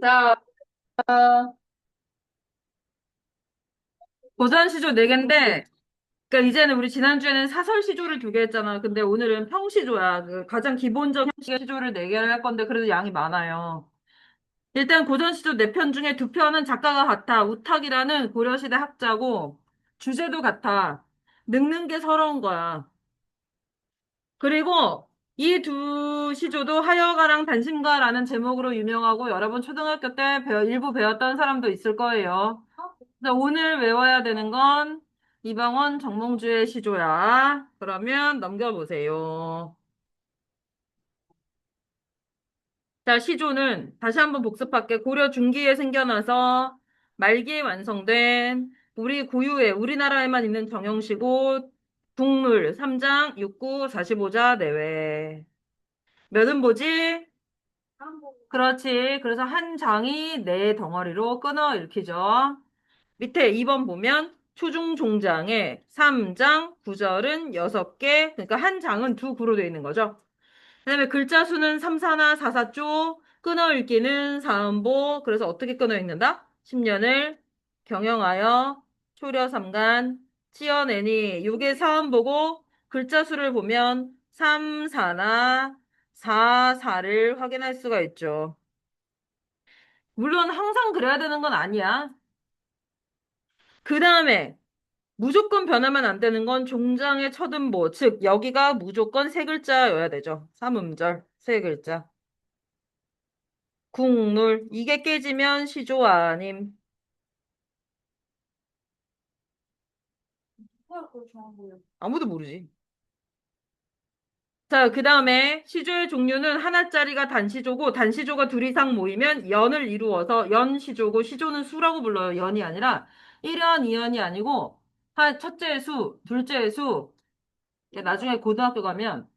자, 어, 고전시조 네개인데 그러니까 이제는 우리 지난주에는 사설시조를 2개 했잖아. 근데 오늘은 평시조야. 그 가장 기본적 형식의 시조를 4개를 할 건데 그래도 양이 많아요. 일단 고전시조 4편 중에 2편은 작가가 같아. 우탁이라는 고려시대 학자고 주제도 같아. 늙는 게 서러운 거야. 그리고 이 두 시조도 하여가랑 단신가라는 제목으로 유명하고 여러분 초등학교 때 일부 배웠던 사람도 있을 거예요. 그래서 오늘 외워야 되는 건 이방원 정몽주의 시조야. 그러면 넘겨보세요. 자, 시조는 다시 한번 복습할게. 고려 중기에 생겨나서 말기에 완성된 우리 고유의 우리나라에만 있는 정형시고 국물 3장 6구 45자 내외. 몇은 뭐지? 그렇지. 그래서 한 장이 네 덩어리로 끊어 읽히죠. 밑에 2번 보면 초중 종장에 3장, 구절은 6개, 그러니까 한 장은 두 구로 되어 있는 거죠. 그다음에 글자 수는 3, 4나 4, 4조, 끊어 읽기는 사음보, 그래서 어떻게 끊어 읽는다? 10년을 경영하여 초려 삼간 찌어내니 요게 사음보고 글자 수를 보면 3, 4나 4, 4를 확인할 수가 있죠. 물론 항상 그래야 되는 건 아니야. 그 다음에 무조건 변하면 안 되는 건 종장의 첫음보, 즉 여기가 무조건 세 글자여야 되죠. 삼음절, 세 글자. 국룰, 이게 깨지면 시조 아님. 아무도 모르지. 자, 그 다음에 시조의 종류는 하나짜리가 단시조고 단시조가 둘 이상 모이면 연을 이루어서 연시조고 시조는 수라고 불러요. 연이 아니라 1연, 2연이 아니고 첫째 수, 둘째 수, 나중에 고등학교 가면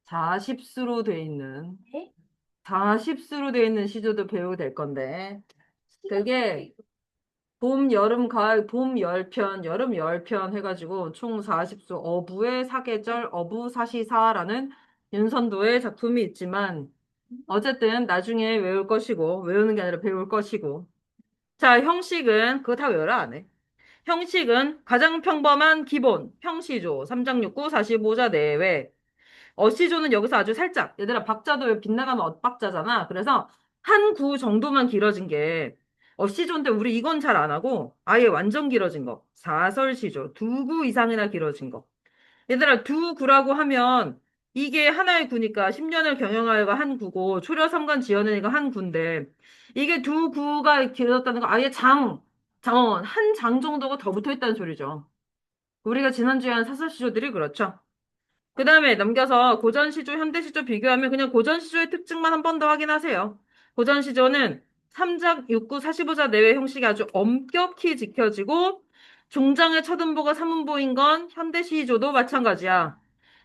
자십수로 돼 있는 40수로 되어 있는 시조도 배우게 될 건데, 그게 봄, 여름, 가을, 봄 10편, 여름 10편 해가지고 총 40수, 어부의 사계절, 어부사시사라는 윤선도의 작품이 있지만, 어쨌든 나중에 외울 것이고, 외우는 게 아니라 배울 것이고. 자, 형식은, 그거 다 외워라, 안 해. 형식은 가장 평범한 기본, 평시조, 3장 6구 45자 내외, 어시조는 여기서 아주 살짝, 얘들아, 박자도 빗나가면 엇박자잖아. 그래서 한 구 정도만 길어진 게, 어시조인데 우리 이건 잘 안 하고, 아예 완전 길어진 거. 사설시조, 2구 이상이나 길어진 거. 얘들아, 2구라고 하면, 이게 하나의 구니까 10년을 경영하여가 한 구고, 초려 삼관 지어내니까 한 구인데, 이게 2구가 길어졌다는 거 아예 한 장 정도가 더 붙어 있다는 소리죠. 우리가 지난주에 한 사설시조들이 그렇죠. 그 다음에 넘겨서 고전시조, 현대시조 비교하면 그냥 고전시조의 특징만 한 번 더 확인하세요. 고전시조는 3작 6구 45자 내외 형식이 아주 엄격히 지켜지고 종장의 첫음보가 삼음보인 건 현대시조도 마찬가지야.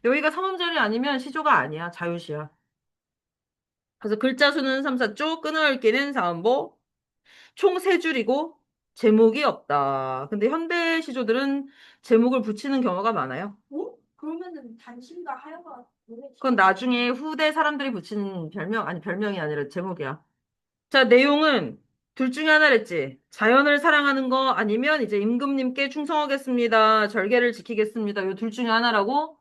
여기가 삼음절이 아니면 시조가 아니야. 자유시야. 그래서 글자 수는 3, 4조, 끊어읽기는 사음보, 총 3줄이고 제목이 없다. 근데 현대시조들은 제목을 붙이는 경우가 많아요. 그러면은 단신과 하여가 노래 그건 나중에 후대 사람들이 붙이는 별명, 아니 별명이 아니라 제목이야. 자, 내용은 둘 중에 하나랬지. 자연을 사랑하는 거 아니면 이제 임금님께 충성하겠습니다. 절개를 지키겠습니다. 이 둘 중에 하나라고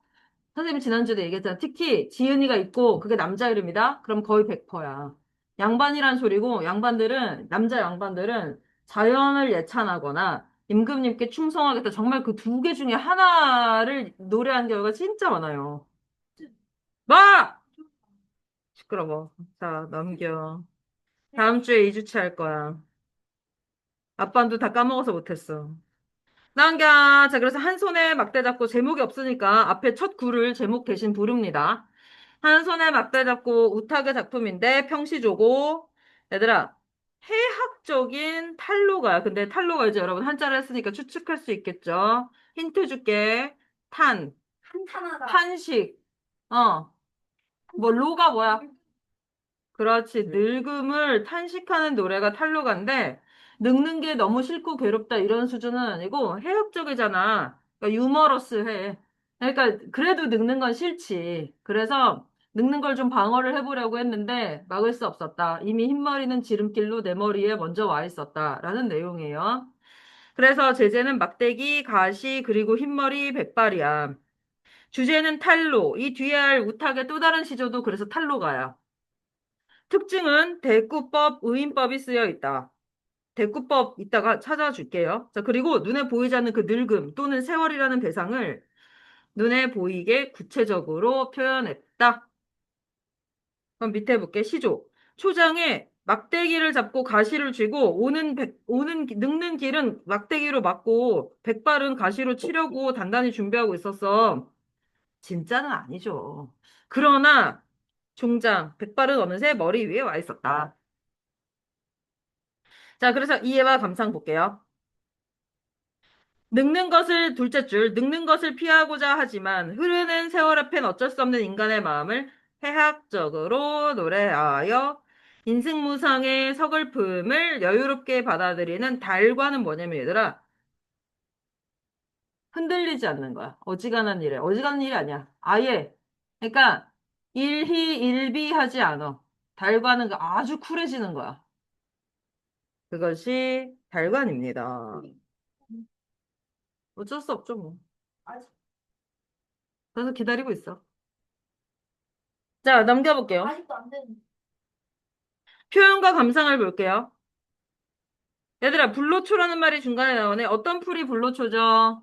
선생님이 지난주에도 얘기했잖아. 특히 지은이가 있고 그게 남자 이름이다? 그럼 거의 100%야. 양반이란 소리고 남자 양반들은 자연을 예찬하거나 임금님께 충성하겠다. 정말 그 2개 중에 하나를 노래한 경우가 진짜 많아요. 마! 시끄러워. 자, 넘겨. 다음 주에 2주치 할 거야. 아빠도 다 까먹어서 못했어. 넘겨. 자, 그래서 한 손에 막대 잡고 제목이 없으니까 앞에 첫 구를 제목 대신 부릅니다. 한 손에 막대 잡고 우탁의 작품인데 평시조고 얘들아 해학적인 탄로가야. 근데 탄로가 이제 여러분 한자를 했으니까 추측할 수 있겠죠. 힌트 줄게. 탄, 한탄하다. 탄식. 뭐 로가 뭐야? 그렇지. 늙음을 탄식하는 노래가 탄로가인데, 늙는 게 너무 싫고 괴롭다 이런 수준은 아니고, 해학적이잖아. 그러니까 유머러스해. 그러니까, 그래도 늙는 건 싫지. 그래서, 늙는 걸 좀 방어를 해보려고 했는데 막을 수 없었다. 이미 흰머리는 지름길로 내 머리에 먼저 와 있었다라는 내용이에요. 그래서 제재는 막대기, 가시, 그리고 흰머리, 백발이야. 주제는 탈로. 이 뒤에 할 우탁의 또 다른 시조도 그래서 탈로가야. 특징은 대구법, 의인법이 쓰여 있다. 대구법 이따가 찾아줄게요. 자, 그리고 눈에 보이지 않는 그 늙음 또는 세월이라는 대상을 눈에 보이게 구체적으로 표현했다. 그럼 밑에 볼게. 시조. 초장에 막대기를 잡고 가시를 쥐고 늙는 길은 막대기로 막고 백발은 가시로 치려고 단단히 준비하고 있었어. 진짜는 아니죠. 그러나 종장 백발은 어느새 머리 위에 와 있었다. 자, 그래서 이해와 감상 볼게요. 늙는 것을 둘째 줄, 늙는 것을 피하고자 하지만 흐르는 세월 앞엔 어쩔 수 없는 인간의 마음을 해학적으로 노래하여 인생무상의 서글픔을 여유롭게 받아들이는 달과는 뭐냐면 얘들아, 흔들리지 않는 거야. 어지간한 일에. 어지간한 일이 아니야. 아예. 그러니까 일희일비하지 않아. 달과는 아주 쿨해지는 거야. 그것이 달관입니다. 어쩔 수 없죠, 뭐. 아직 그래서 기다리고 있어. 자, 넘겨볼게요. 아직도 안 되는. 표현과 감상을 볼게요. 얘들아, 불로초라는 말이 중간에 나오네. 어떤 풀이 불로초죠?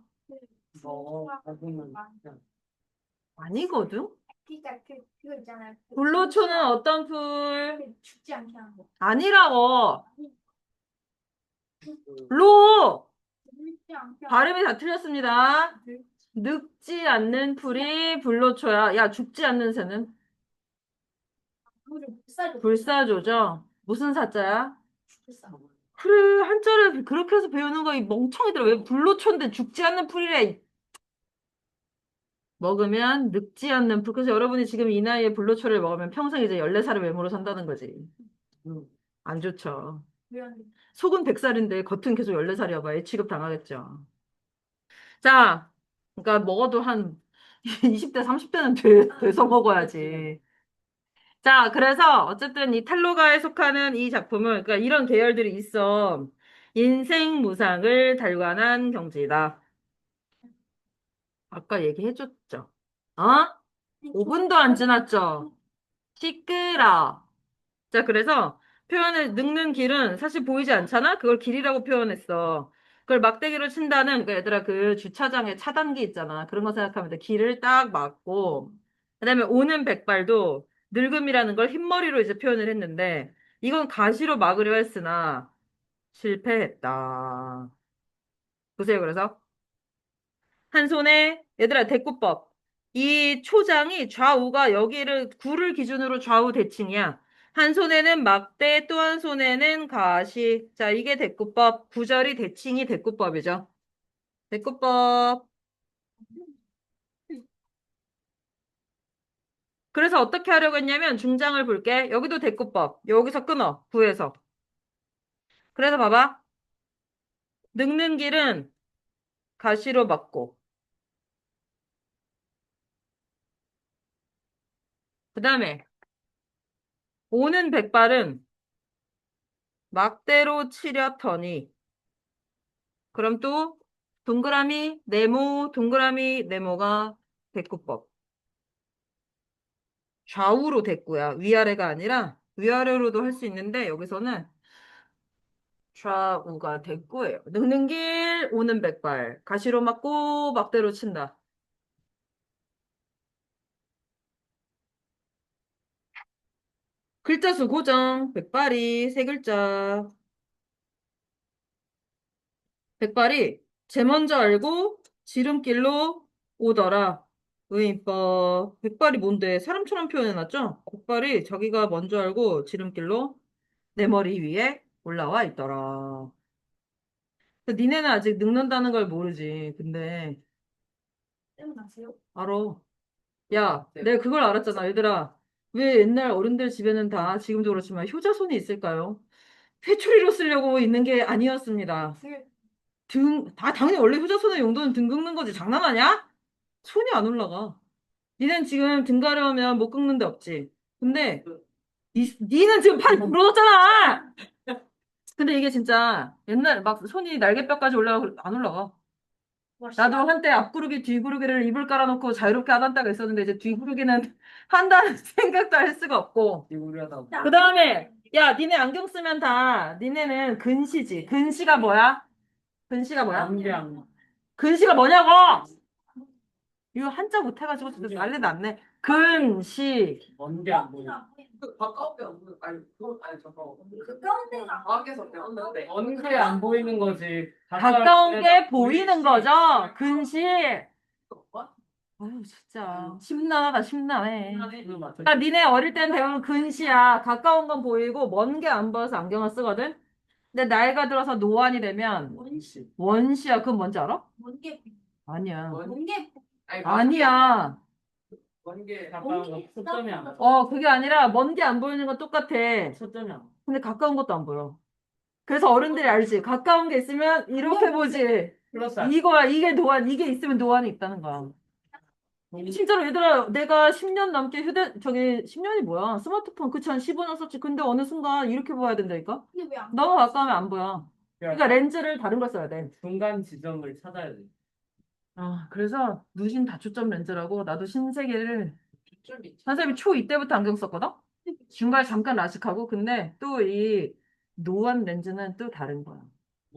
아니거든? 그러니까 그거 있잖아요. 불로초는 어떤 풀? 죽지 않게 하는 거. 아니라고. 로! 죽지 않게 하는 발음이 다 틀렸습니다. 거. 늙지 않는 풀이 불로초야. 야, 죽지 않는 새는? 그거 좀 불사조. 불사조죠? 무슨 사자야? 불사. 그래, 한자를 그렇게 해서 배우는 거, 이 멍청이들. 왜 불로초인데 죽지 않는 풀이래. 먹으면 늙지 않는 풀. 그래서 여러분이 지금 이 나이에 불로초를 먹으면 평생 이제 14살을 외모로 산다는 거지. 안 좋죠. 미안해. 속은 100살인데 겉은 계속 14살이어봐. 애 취급 당하겠죠. 자, 그러니까 먹어도 한 20대, 30대는 돼서 먹어야지. 자, 그래서 어쨌든 이 탈로가에 속하는 이 작품은 그러니까 이런 계열들이 있어. 인생 무상을 달관한 경지다. 아까 얘기해줬죠. 어? 5분도 안 지났죠? 시끄러. 자, 그래서 표현을 늙는 길은 사실 보이지 않잖아? 그걸 길이라고 표현했어. 그걸 막대기로 친다는, 그 얘들아, 그 주차장에 차단기 있잖아. 그런 거 생각하면 돼. 길을 딱 막고. 그 다음에 오는 백발도 늙음이라는 걸 흰머리로 이제 표현을 했는데, 이건 가시로 막으려 했으나 실패했다. 보세요, 그래서. 한 손에, 얘들아, 대꾸법. 이 초장이 좌우가 여기를, 구를 기준으로 좌우 대칭이야. 한 손에는 막대, 또 한 손에는 가시. 자, 이게 대꾸법. 구절이 대칭이 대꾸법이죠. 대꾸법. 그래서 어떻게 하려고 했냐면, 중장을 볼게. 여기도 대꾸법. 여기서 끊어. 구에서. 그래서 봐봐. 늙는 길은 가시로 막고. 그 다음에, 오는 백발은 막대로 치려더니. 그럼 또 동그라미 네모 동그라미 네모가 대꾸법. 좌우로 대꾸야. 위아래가 아니라 위아래로도 할 수 있는데 여기서는 좌우가 대꾸예요. 늙는 길 오는 백발. 가시로 막고 막대로 친다. 글자 수 고정. 백발이 세 글자. 백발이 제 먼저 알고 지름길로 오더라. 의인법. 백발이 뭔데? 사람처럼 표현해놨죠? 백발이 자기가 먼저 알고 지름길로 내 머리 위에 올라와 있더라. 근데 니네는 아직 늙는다는 걸 모르지. 근데 때문하세요? 알아. 야, 내가 그걸 알았잖아. 얘들아. 왜 옛날 어른들 집에는 다 지금도 그렇지만 효자손이 있을까요? 회초리로 쓰려고 있는 게 아니었습니다. 당연히 원래 효자손의 용도는 등 긁는 거지. 장난하냐? 손이 안 올라가. 니는 지금 등 가려우면 못 긁는 데 없지. 근데 니는 지금 팔이 부러졌잖아. 근데 이게 진짜 옛날 막 손이 날개뼈까지 올라가고 안 올라가. 나도 한때 앞구르기 뒤구르기를 이불 깔아놓고 자유롭게 하던 때가 있었는데 이제 뒤구르기는 한다는 생각도 할 수가 없고. 우려다. 그 다음에 야 니네 안경 쓰면 다 니네는 근시지. 근시가 뭐야? 근시가 뭐야? 안경. 근시가 뭐냐고! 이거 한자 못해가지고 진짜 난리 났네. 근시. 먼게 안 보여. 가까운데 안 보여. 아니, 잠깐. 가까운 데가 과학에서 배웠는데. 먼게 안 보이는 거지. 가까운 게 보이는 거죠? 근시. 아유 진짜 심란하다 심란해. 그러니까 니네 어릴 땐 배운 근시야. 가까운 건 보이고 먼 게 안 보여서 안경을 쓰거든. 근데 나이가 들어서 노안이 되면 원시 원시야. 그건 뭔지 알아? 뭔게 아니야. 뭔게 아니야. 원게 가까운 거 초점이 안. 그게 아니라 먼 게 안 보이는 건 똑같아. 초점이 안. 근데 가까운 것도 안 보여. 그래서 어른들이 알지. 가까운 게 있으면 이렇게 보지. 플러스 이거야. 이게 노안. 이게 있으면 노안이 있다는 거야. 진짜로 얘들아, 내가 10년 넘게 10년이 뭐야? 스마트폰 그치 한 15년 썼지. 근데 어느 순간 이렇게 봐야 된다니까? 근데 왜안 너무 가까우면 안 보여. 그러니까 렌즈를 다른 걸 써야 돼. 중간 지점을 찾아야 돼. 그래서 누신 다초점 렌즈라고 나도 신세계를 초점이 선생님이 초2 때부터 안경 썼거든? 중간에 잠깐 라식하고 근데 또 이 노안 렌즈는 또 다른 거야.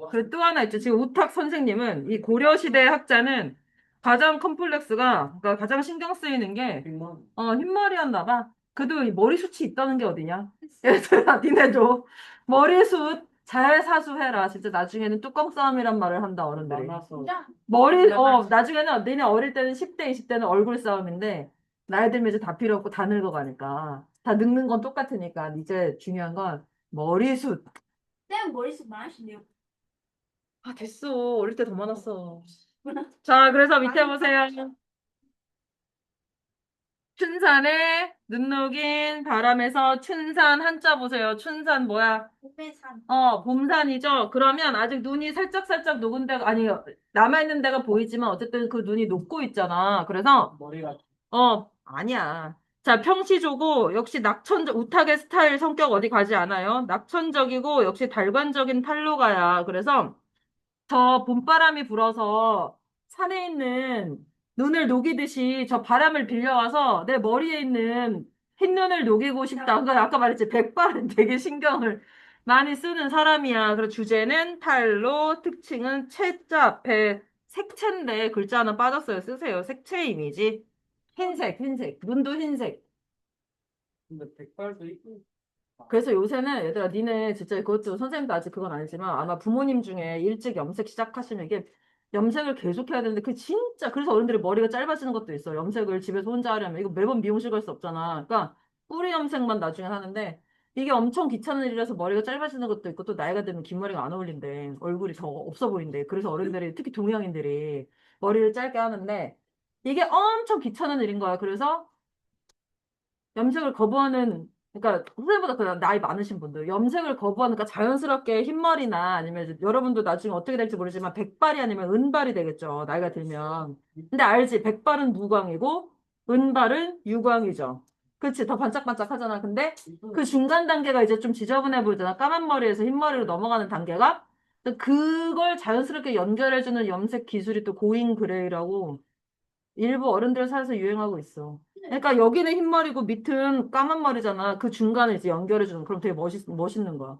그리고 또 하나 있죠. 지금 우탁 선생님은 이 고려시대 학자는 가장 컴플렉스가 그러니까 가장 신경 쓰이는 게 빅만. 흰머리였나 봐. 그래도 이 머리숱이 있다는 게 어디냐? 얘들아 니네도 머리숱 잘 사수해라. 진짜 나중에는 뚜껑 싸움이란 말을 한다 어른들이. 많아서. 진짜 나중에는 니네 어릴 때는 10대 20대는 얼굴 싸움인데 나이 들면 이제 다 필요 없고 다 늙어가니까 다 늙는 건 똑같으니까 이제 중요한 건 머리숱. 쌤 머리숱 많으신데요. 됐어. 어릴 때 더 많았어. 자, 그래서 밑에 보세요. 춘산에 눈 녹인 바람에서 춘산 한자 보세요. 춘산 뭐야? 봄에산 봄산이죠. 그러면 아직 눈이 살짝살짝 녹은 데가, 아니, 남아있는 데가 보이지만 어쨌든 그 눈이 녹고 있잖아. 그래서, 머리가 아니야. 자, 평시조고, 역시 우탁의 스타일 성격 어디 가지 않아요? 낙천적이고, 역시 달관적인 탈로가야. 그래서, 저 봄바람이 불어서 산에 있는 눈을 녹이듯이 저 바람을 빌려와서 내 머리에 있는 흰눈을 녹이고 싶다. 그러니까 아까 말했지. 백발은 되게 신경을 많이 쓰는 사람이야. 그래서 주제는 탈로, 특징은 채자 앞에 색채인데 글자 하나 빠졌어요. 쓰세요. 색채 이미지. 흰색. 눈도 흰색. 근데 백발도 있고. 그래서 요새는 얘들아 니네 진짜 그것도 선생님도 아직 그건 아니지만 아마 부모님 중에 일찍 염색 시작하시면 이게 염색을 계속 해야 되는데 그 진짜 그래서 어른들이 머리가 짧아지는 것도 있어. 염색을 집에서 혼자 하려면 이거 매번 미용실 갈 수 없잖아. 그러니까 뿌리 염색만 나중에 하는데 이게 엄청 귀찮은 일이라서 머리가 짧아지는 것도 있고 또 나이가 들면 긴 머리가 안 어울린대. 얼굴이 더 없어 보인대. 그래서 어른들이 특히 동양인들이 머리를 짧게 하는데 이게 엄청 귀찮은 일인 거야. 그래서 염색을 거부하는, 그러니까 선생님보다 그 나이 많으신 분들, 염색을 거부하니까 자연스럽게 흰머리나 아니면 이제 여러분도 나중에 어떻게 될지 모르지만 백발이 아니면 은발이 되겠죠. 나이가 들면. 근데 알지? 백발은 무광이고 은발은 유광이죠. 그치? 더 반짝반짝 하잖아. 근데 그 중간 단계가 이제 좀 지저분해 보이잖아. 까만 머리에서 흰 머리로 넘어가는 단계가. 그걸 자연스럽게 연결해주는 염색 기술이 또 고잉 그레이라고 일부 어른들 사이에서 유행하고 있어. 그러니까 여기는 흰머리고 밑은 까만 머리잖아. 그 중간을 이제 연결해주는. 그럼 되게 멋있는 거야.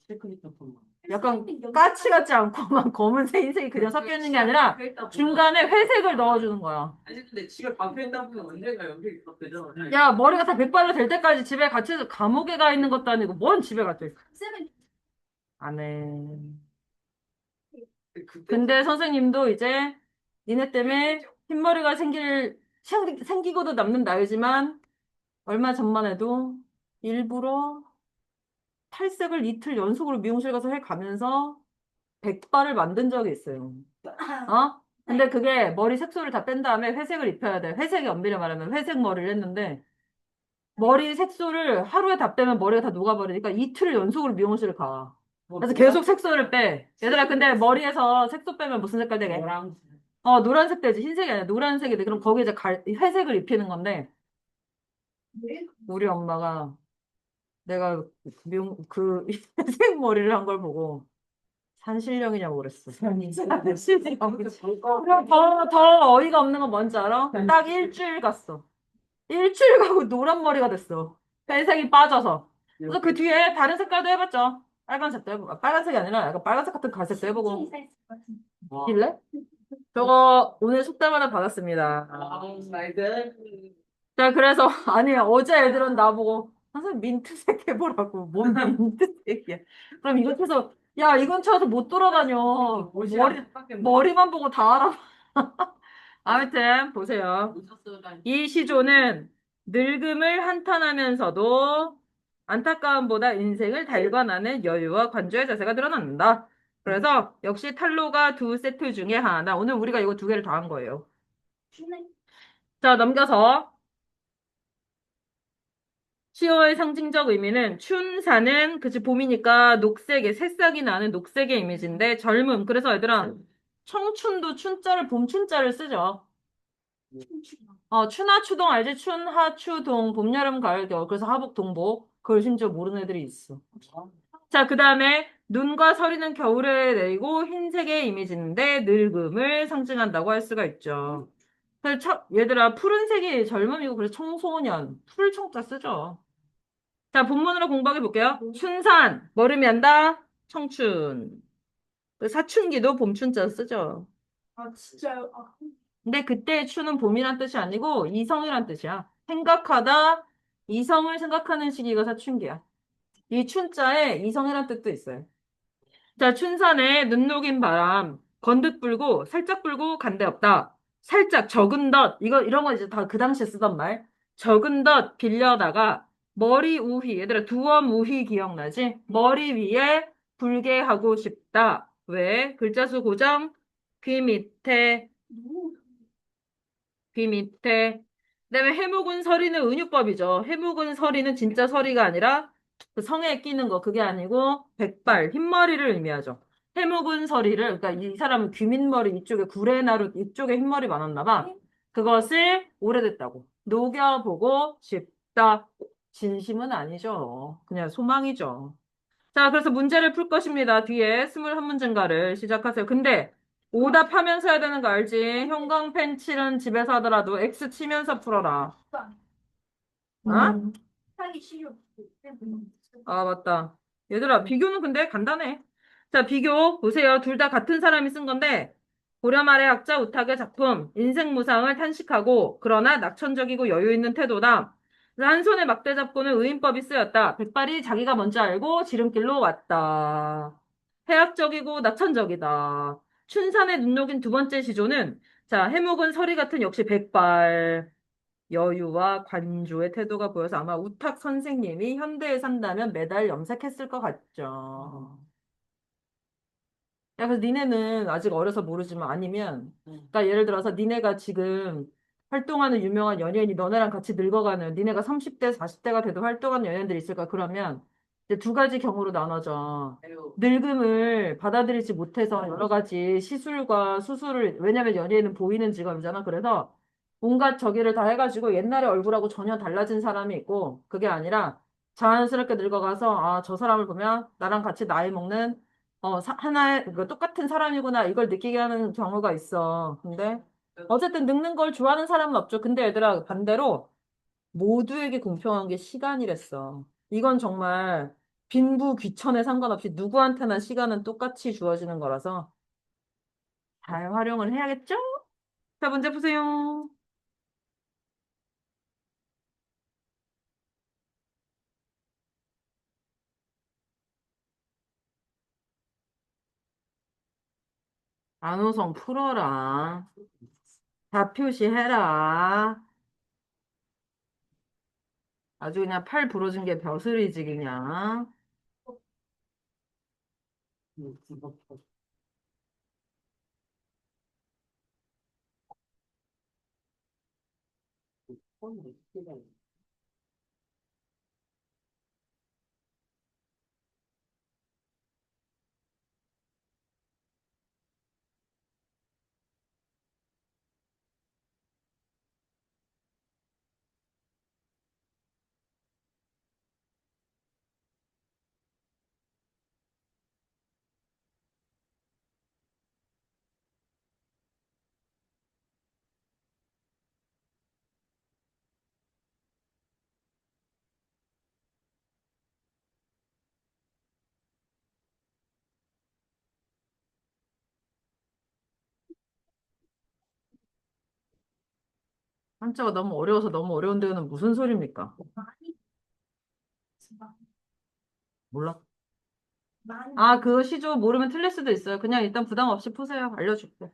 시크릿 톤. 약간 까치 같지 않고만 검은색, 흰색이 그냥 섞여 있는 게 아니라 중간에 회색을 넣어주는 거야. 아니 근데 집에 방패 있다 보면 언젠가 연결이 되잖아. 야, 머리가 다 백발로 될 때까지 집에 갇혀서 감옥에 가 있는 것도 아니고 뭔 집에 갇혀 있어. 쌤은 안 해. 그때 근데 선생님도 이제 니네 때문에 흰머리가 생기고도 남는 나이지만 얼마 전만 해도 일부러 탈색을 이틀 연속으로 미용실 가서 해 가면서 백발을 만든 적이 있어요. 근데 그게 머리 색소를 다 뺀 다음에 회색을 입혀야 돼. 회색이 엄밀히 말하면 회색 머리를 했는데 머리 색소를 하루에 다 빼면 머리가 다 녹아버리니까 이틀 연속으로 미용실을 가. 그래서 계속 색소를 빼. 얘들아 근데 머리에서 색소 빼면 무슨 색깔 되게? 노랑. 노란색 돼지. 흰색이 아니라 노란색이 돼. 그럼 거기에 이제 회색을 입히는 건데, 왜? 우리 엄마가 내가 회색 머리를 한 걸 보고, 산신령이냐고 그랬어. 산신령. 그럼 더 어이가 없는 건 뭔지 알아? 딱 일주일 갔어. 일주일 가고 노란 머리가 됐어. 회색이 빠져서. 그래서 그 뒤에 다른 색깔도 해봤죠. 빨간색도 해보고, 빨간색이 아니라 약간 빨간색 같은 갈색도 해보고. 일래? 저거 오늘 속담 하나 받았습니다. 나이스. 자, 그래서, 아니, 어제 애들은 나보고, 선생님 민트색 해보라고. 뭔 민트색이야. 그럼 이거 쳐서, 야, 이건 쳐서 못 돌아다녀. 머리만 보고 다 알아. 아무튼, 보세요. 이 시조는 늙음을 한탄하면서도 안타까움보다 인생을 달관하는 여유와 관조의 자세가 드러난다. 그래서 역시 탈로가 두 세트 중에 하나. 오늘 우리가 이거 두 개를 다 한 거예요. 자, 넘겨서 10월 상징적 의미는 춘사는 그치 봄이니까 녹색의 새싹이 나는 녹색의 이미지인데 젊음. 그래서 얘들아 청춘도 춘자를 봄춘자를 쓰죠. 추나 추동 알지? 춘하 추동 봄 여름 가을 겨울 그래서 하복 동복 그걸 심지어 모르는 애들이 있어. 자, 그 다음에 눈과 서리는 겨울에 내리고 흰색의 이미지인데 늙음을 상징한다고 할 수가 있죠. 그래서 얘들아 푸른색이 젊음이고 그래서 청소년 풀 청자 쓰죠. 자, 본문으로 공부해 볼게요. 춘산 머리미 한다 청춘. 그 사춘기도 봄춘자 쓰죠. 아 진짜요? 아, 근데 그때 추는 봄이란 뜻이 아니고 이성이란 뜻이야. 생각하다 이성을 생각하는 시기가 사춘기야. 이 춘자에 이성이란 뜻도 있어요. 자, 춘산에 눈 녹인 바람 건듯 불고 살짝 불고 간데 없다. 살짝 적은 덧 이런 거 이제 다 그 당시에 쓰던 말. 적은 덧 빌려다가 머리 우휘 얘들아 두엄 우휘 기억나지? 머리 위에 불게 하고 싶다. 왜? 글자 수 고정 귀 밑에 너무 귀 밑에. 그다음에 해묵은 서리는 은유법이죠. 해묵은 서리는 진짜 서리가 아니라 그 성에 끼는 거 그게 아니고 백발 흰머리를 의미하죠. 해묵은 서리를 그러니까 이 사람은 귀밑머리 이쪽에 구레나루 이쪽에 흰머리 많았나 봐. 그것을 오래됐다고 녹여보고 싶다. 진심은 아니죠. 그냥 소망이죠. 자, 그래서 문제를 풀 것입니다. 뒤에 21문제인가를 시작하세요. 근데 오답하면서 해야 되는 거 알지? 형광펜 칠은 집에서 하더라도 X 치면서 풀어라. 어? 하기 싫어. 아, 맞다. 얘들아, 비교는 근데 간단해. 자, 비교 보세요. 둘 다 같은 사람이 쓴 건데 고려말의 학자 우탁의 작품 인생 무상을 탄식하고 그러나 낙천적이고 여유 있는 태도다. 그래서 한 손에 막대 잡고는 의인법이 쓰였다. 백발이 자기가 먼저 알고 지름길로 왔다. 해학적이고 낙천적이다. 춘산의 눈 녹인 두 번째 시조는 자, 해묵은 서리 같은 역시 백발. 여유와 관조의 태도가 보여서 아마 우탁 선생님이 현대에 산다면 매달 염색했을 것 같죠. 야, 그래서 니네는 아직 어려서 모르지만 아니면, 그러니까 예를 들어서 니네가 지금 활동하는 유명한 연예인이 너네랑 같이 늙어가는, 니네가 30대, 40대가 돼도 활동하는 연예인들이 있을까? 그러면 이제 두 가지 경우로 나눠져. 늙음을 받아들이지 못해서 여러 가지 시술과 수술을, 왜냐면 연예인은 보이는 직업이잖아. 그래서 온갖 저기를 다 해가지고 옛날의 얼굴하고 전혀 달라진 사람이 있고, 그게 아니라 자연스럽게 늙어가서, 아, 저 사람을 보면 나랑 같이 나이 먹는 하나의, 똑같은 사람이구나, 이걸 느끼게 하는 경우가 있어. 근데, 어쨌든 늙는 걸 좋아하는 사람은 없죠. 근데 얘들아, 반대로, 모두에게 공평한 게 시간이랬어. 이건 정말, 빈부 귀천에 상관없이 누구한테나 시간은 똑같이 주어지는 거라서, 잘 활용을 해야겠죠? 자, 문제 푸세요. 안호성 풀어라. 다 표시해라. 아주 그냥 팔 부러진 게 벼슬이지, 그냥. 한자가 너무 어려워서 너무 어려운 데는 무슨 소리입니까? 많이 몰라. 많이 아, 그거 시조 모르면 틀릴 수도 있어요. 그냥 일단 부담 없이 푸세요. 알려줄게.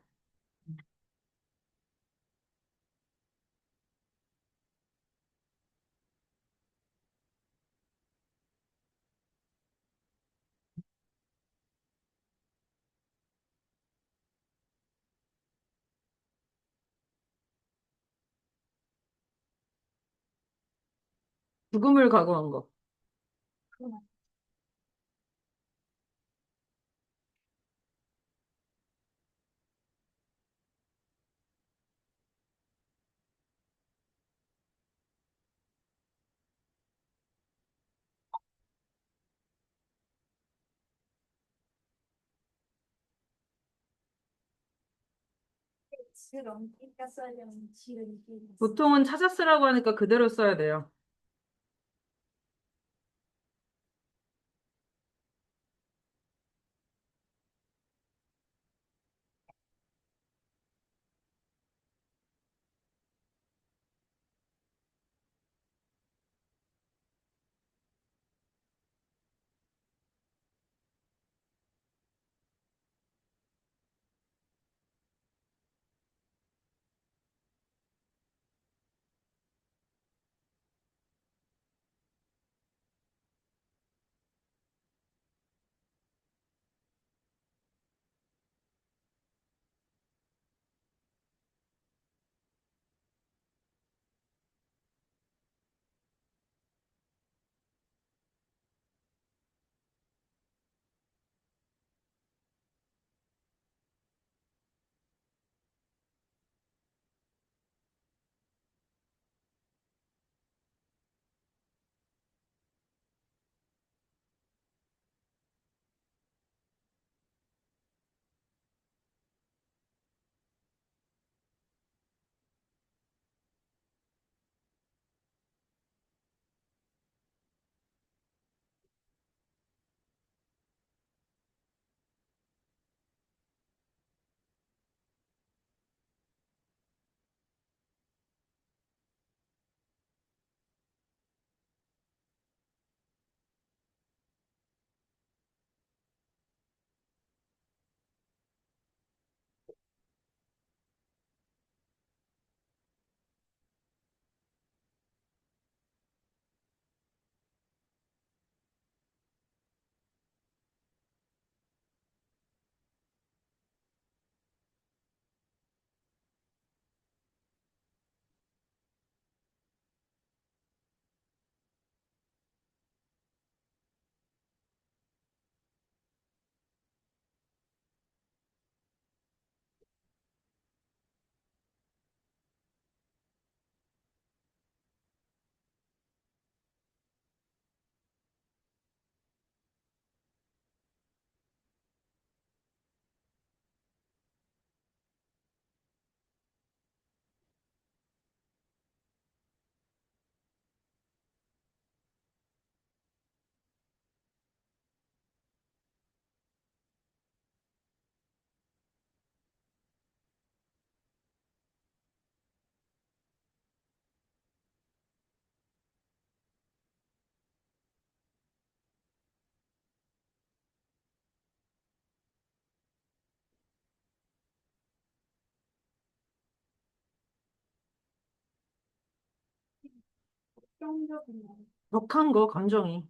죽음을 각오한 거. 그런 그런 끼가 써야되는 지름 끼 보통은 찾아 쓰라고 하니까 그대로 써야 돼요. 정적인 격한 거, 감정이.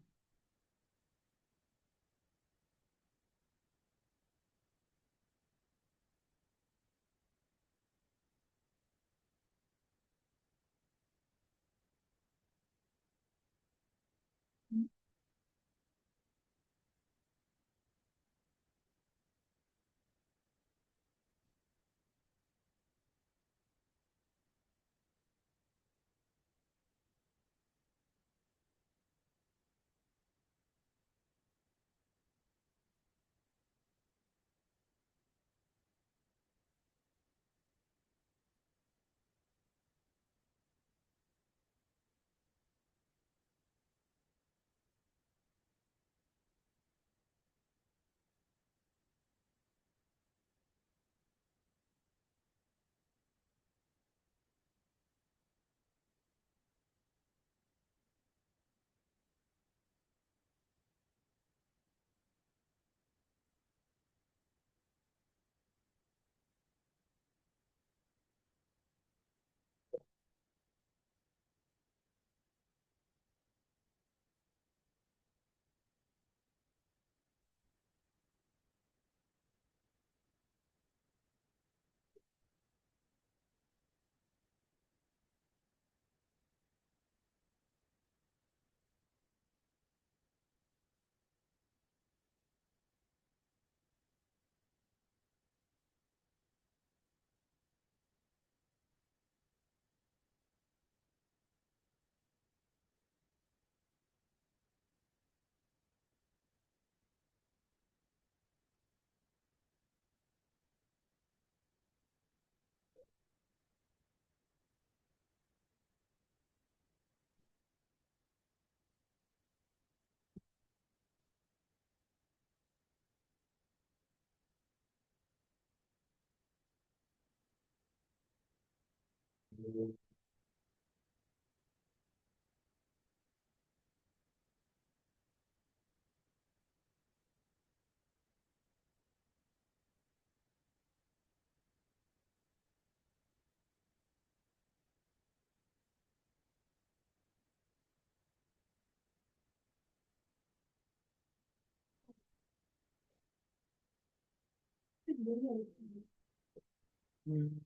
음.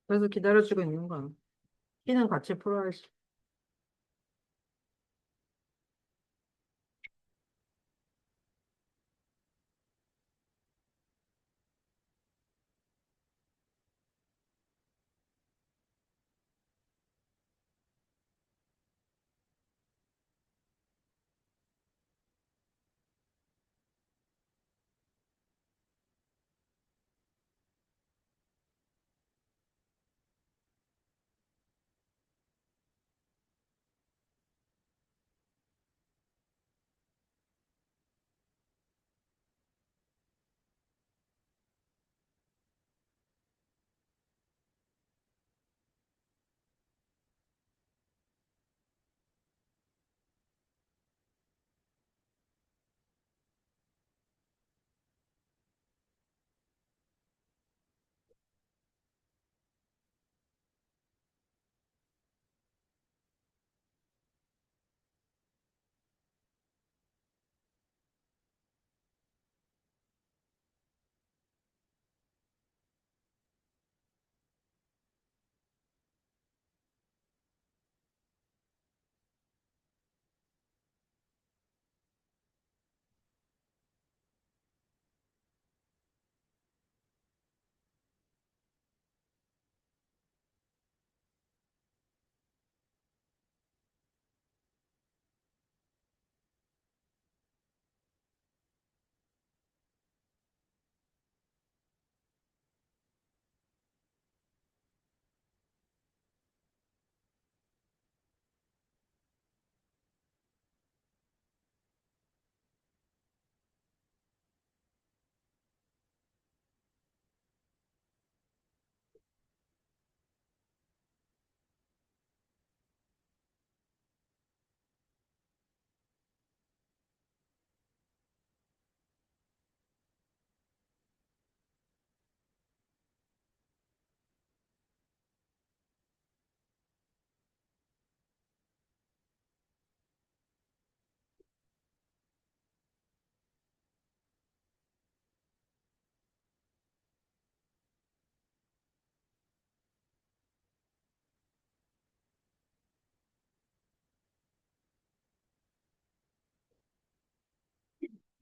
그래서 기다려주고 있는 거야. 키는 같이 풀어야지.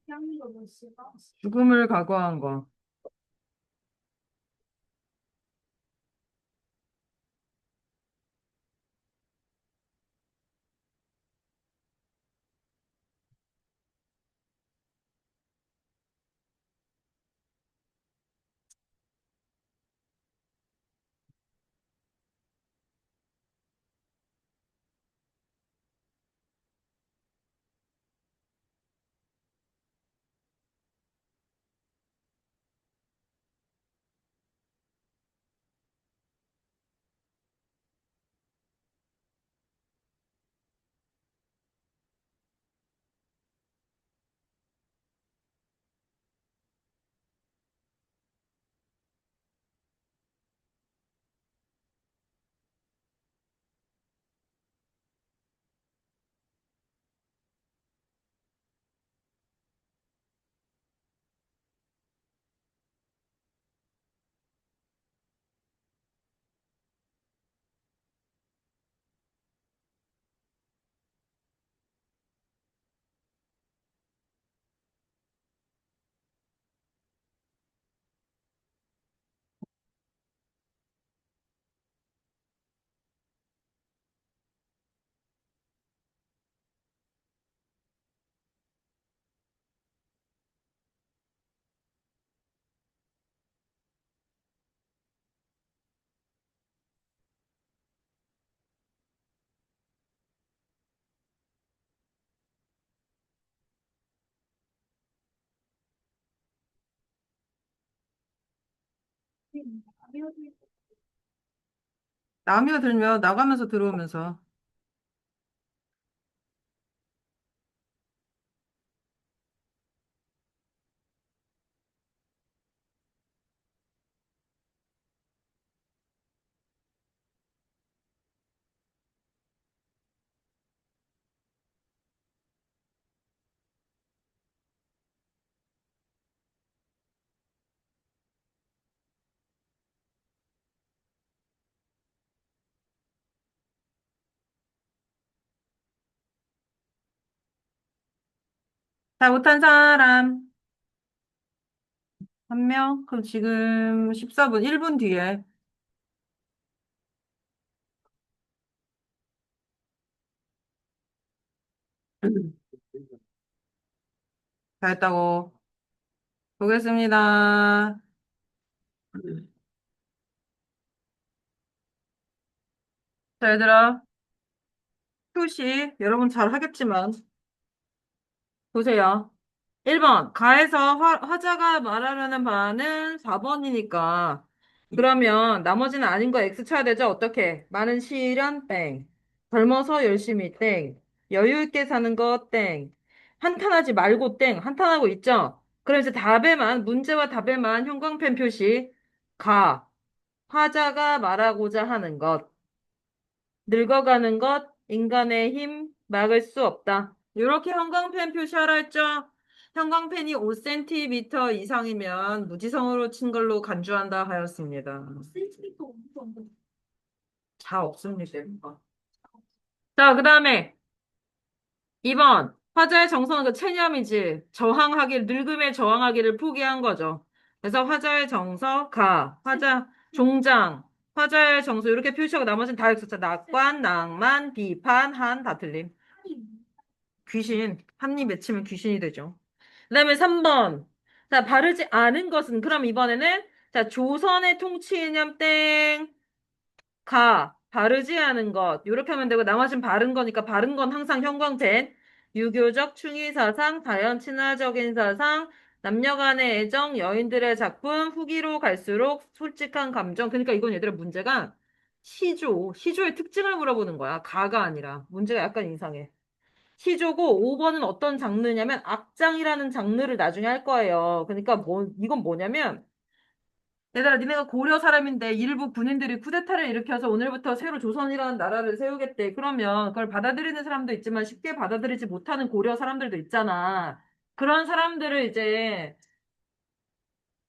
향기가 멋있어. 죽음을 각오한 거. 남이가 들면 나가면서 들어오면서. 잘 못한 사람 한 명? 그럼 지금 14분, 1분 뒤에. 잘했다고. 보겠습니다. 자, 얘들아. 표시, 여러분 잘 하겠지만, 보세요. 1번, 가에서 화자가 말하려는 바는 4번이니까. 그러면 나머지는 아닌 거 X 쳐야 되죠? 어떻게? 많은 시련 땡. 젊어서 열심히 땡. 여유 있게 사는 거 땡. 한탄하지 말고 땡. 한탄하고 있죠? 그럼 이제 답에만, 문제와 답에만 형광펜 표시. 가. 화자가 말하고자 하는 것. 늙어가는 것, 인간의 힘, 막을 수 없다. 이렇게 형광펜 표시하라 했죠? 형광펜이 5cm 이상이면 무지성으로 친 걸로 간주한다 하였습니다. 센티미터 엄청 자, 없습니다. 자, 그 다음에 2번. 화자의 정서는 그 체념이지. 저항하기, 늙음에 저항하기를 포기한 거죠. 그래서 화자의 정서, 가. 화자, 종장. 화자의 정서, 이렇게 표시하고 나머지는 다 X자. 낙관, 낭만, 비판, 한, 다 틀림. 귀신. 한입 맺히면 귀신이 되죠. 그 다음에 3번. 자, 바르지 않은 것은, 그럼 이번에는, 자, 조선의 통치 이념 땡. 가, 바르지 않은 것. 이렇게 하면 되고, 나머지는 바른 거니까, 바른 건 항상 형광펜. 유교적 충의 사상, 자연 친화적인 사상, 남녀 간의 애정, 여인들의 작품, 후기로 갈수록 솔직한 감정. 그러니까 이건 얘들아 문제가 시조의 특징을 물어보는 거야. 가가 아니라. 문제가 약간 이상해. 시조고 5번은 어떤 장르냐면 악장이라는 장르를 나중에 할 거예요. 그러니까 이건 뭐냐면 얘들아, 니네가 고려 사람인데 일부 군인들이 쿠데타를 일으켜서 오늘부터 새로 조선이라는 나라를 세우겠대. 그러면 그걸 받아들이는 사람도 있지만 쉽게 받아들이지 못하는 고려 사람들도 있잖아. 그런 사람들을 이제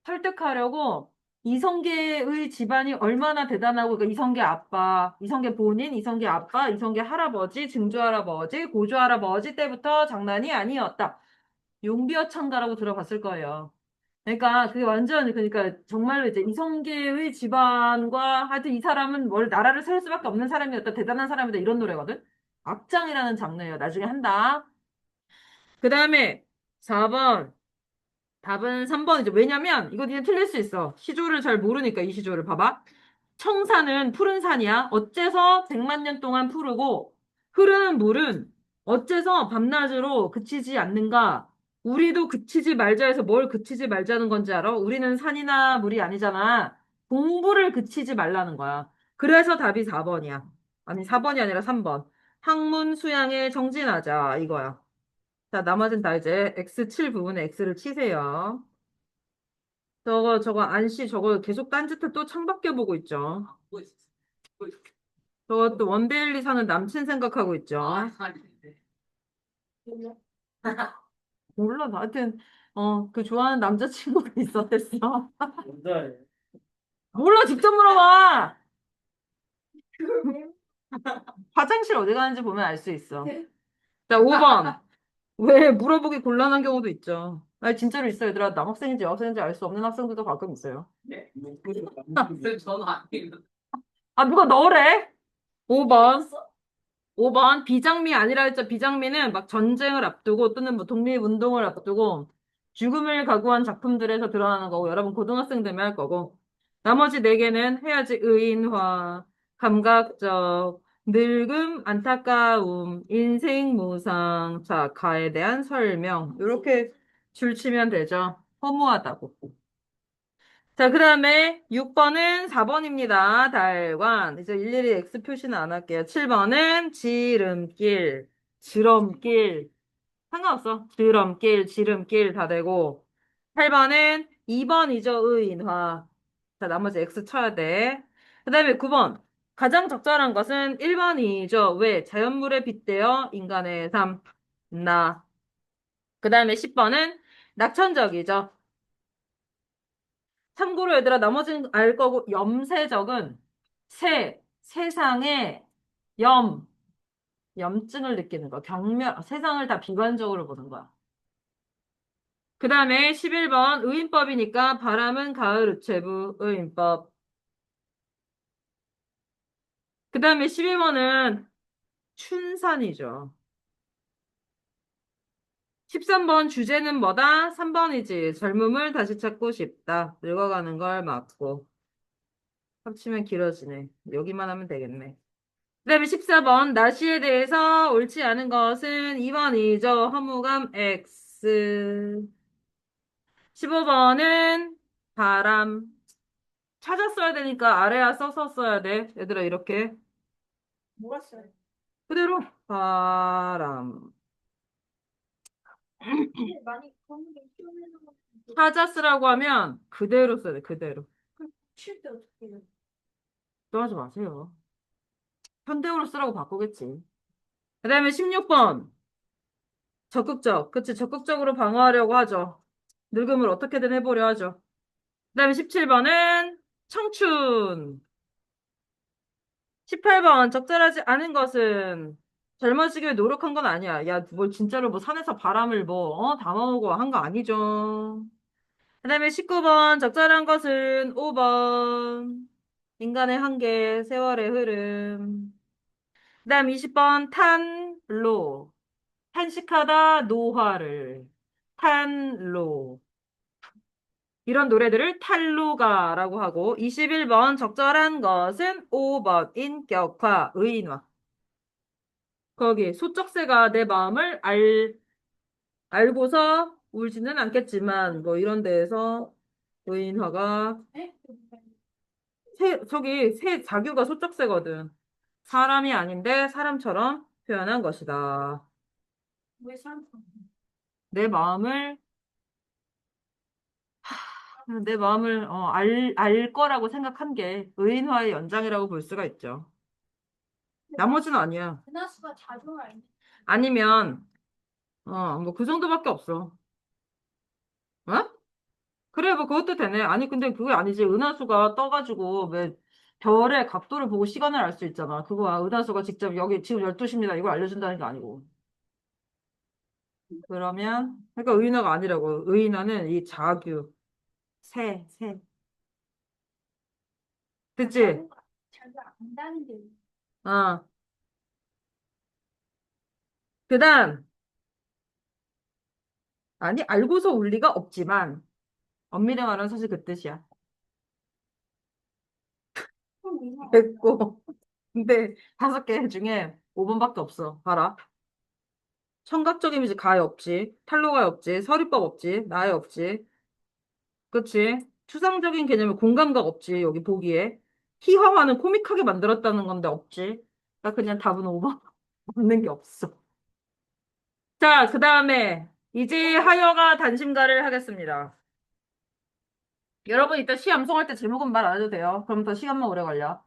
설득하려고 이성계의 집안이 얼마나 대단하고, 그러니까 이성계 아빠, 이성계 본인, 이성계 아빠, 이성계 할아버지, 증조할아버지, 고조할아버지 때부터 장난이 아니었다. 용비어천가라고 들어봤을 거예요. 그러니까 그게 완전 그러니까 정말로 이제 이성계의 집안과 하여튼 이 사람은 뭘 나라를 세울 수밖에 없는 사람이었다. 대단한 사람이다. 이런 노래거든. 악장이라는 장르예요. 나중에 한다. 그 다음에 4번. 답은 3번이죠. 왜냐면 이거 니네 틀릴 수 있어. 시조를 잘 모르니까 이 시조를 봐봐. 청산은 푸른 산이야. 어째서 100만 년 동안 푸르고 흐르는 물은 어째서 밤낮으로 그치지 않는가? 우리도 그치지 말자 해서 뭘 그치지 말자는 건지 알아? 우리는 산이나 물이 아니잖아. 공부를 그치지 말라는 거야. 그래서 답이 4번이야. 아니, 4번이 아니라 3번. 학문 수양에 정진하자 이거야. 자, 나머지는 다 이제 X7 부분에 X를 치세요. 저거, 안씨, 저거 계속 딴짓을 또 창밖에 보고 있죠. 뭐 있었어? 뭐 있었어? 저것도 원데일리 사는 남친 생각하고 있죠. 아닌데. 몰라, 나 하여튼, 그 좋아하는 남자친구가 있었댔어. 뭔지 몰라, 직접 물어봐! 화장실 어디 가는지 보면 알 수 있어. 자, 5번. 왜 물어보기 곤란한 경우도 있죠. 아니, 진짜로 있어요. 얘들아, 남학생인지 여학생인지 알 수 없는 학생들도 가끔 있어요. 네. 않아. 저는 아니에요. 아, 누가 너래? 5번. 5번 비장미 아니라 했죠. 비장미는 막 전쟁을 앞두고 또는 뭐 독립운동을 앞두고 죽음을 각오한 작품들에서 드러나는 거고 여러분 고등학생 되면 할 거고 나머지 네 개는 해야지 의인화, 감각적, 늙음, 안타까움, 인생 무상, 자, 가에 대한 설명 이렇게 줄치면 되죠. 허무하다고. 자, 그 다음에 6번은 4번입니다. 달관. 이제 일일이 X 표시는 안 할게요. 7번은 지름길, 지름길. 상관없어. 지름길 다 되고. 8번은 2번이죠. 의인화. 자, 나머지 X 쳐야 돼. 그 다음에 9번. 가장 적절한 것은 1번이죠. 왜? 자연물에 빗대어 인간의 삶. 나. 그 다음에 10번은 낙천적이죠. 참고로 얘들아, 나머지는 알 거고, 염세적은 세상에 염증을 느끼는 거. 세상을 다 비관적으로 보는 거야. 그 다음에 11번 의인법이니까 바람은 가을 우체부 의인법. 그 다음에 12번은 춘산이죠. 13번 주제는 뭐다? 3번이지. 젊음을 다시 찾고 싶다. 늙어가는 걸 막고. 합치면 길어지네. 여기만 하면 되겠네. 그 다음에 14번 나시에 대해서 옳지 않은 것은 2번이죠. 허무감 X. 15번은 바람. 찾아 써야 되니까 아래야 써서 써야 돼. 얘들아 이렇게. 뭐가 써요? 그대로 바람. 근데 많이 그런 게 키우는 거 찾아 쓰라고 하면 그대로 써야 돼. 그대로. 칠때 어떻게 해요? 또 하지 마세요. 현대어로 쓰라고 바꾸겠지. 그 다음에 16번. 적극적. 그치. 적극적으로 방어하려고 하죠. 늙음을 어떻게든 해보려 하죠. 그 다음에 17번은 청춘. 18번 적절하지 않은 것은 젊어지기 위해 노력한 건 아니야. 야, 뭘 진짜로 뭐 산에서 바람을 담아오고 한 거 아니죠. 그 다음에 19번 적절한 것은 5번 인간의 한계, 세월의 흐름. 그 다음 20번 탄로 탄식하다 노화를 탄로 이런 노래들을 탈로가라고 하고 21번 적절한 것은 5번 인격화, 의인화. 거기 소쩍새가 내 마음을 알고서 울지는 않겠지만 뭐 이런 데에서 의인화가 네? 저기 새 자규가 소쩍새거든. 사람이 아닌데 사람처럼 표현한 것이다. 왜 사람 내 마음을 알 거라고 생각한 게 의인화의 연장이라고 볼 수가 있죠. 나머지는 아니야. 은하수가 자주 알지? 아니면 뭐 그 정도밖에 없어. 어? 그래, 뭐 그것도 되네. 아니 근데 그게 아니지. 은하수가 떠가지고 왜 별의 각도를 보고 시간을 알 수 있잖아. 그거 은하수가 직접 여기 지금 12시입니다. 이걸 알려준다는 게 아니고. 그러면 그러니까 의인화가 아니라고. 의인화는 이 자규, 새. 됐지? 자주 안다는데 어. 그다음 아니 알고서 올 리가 없지만 엄밀히 말하면 사실 그 뜻이야. 그럼 이거 됐고. 근데 5개 중에 5번밖에 없어. 봐라. 청각적 이미지 가에 없지. 탈로가에 없지. 서리법 없지. 나에 없지. 그치? 추상적인 개념에 공감각 없지. 여기 보기에. 희화화는 코믹하게 만들었다는 건데 없지. 나 그냥 답은 5번. 없는 게 없어. 자, 그 다음에 이제 하여가 단심가를 하겠습니다. 여러분 이따 시 암송할 때 제목은 말 안 해도 돼요. 그럼 더 시간만 오래 걸려.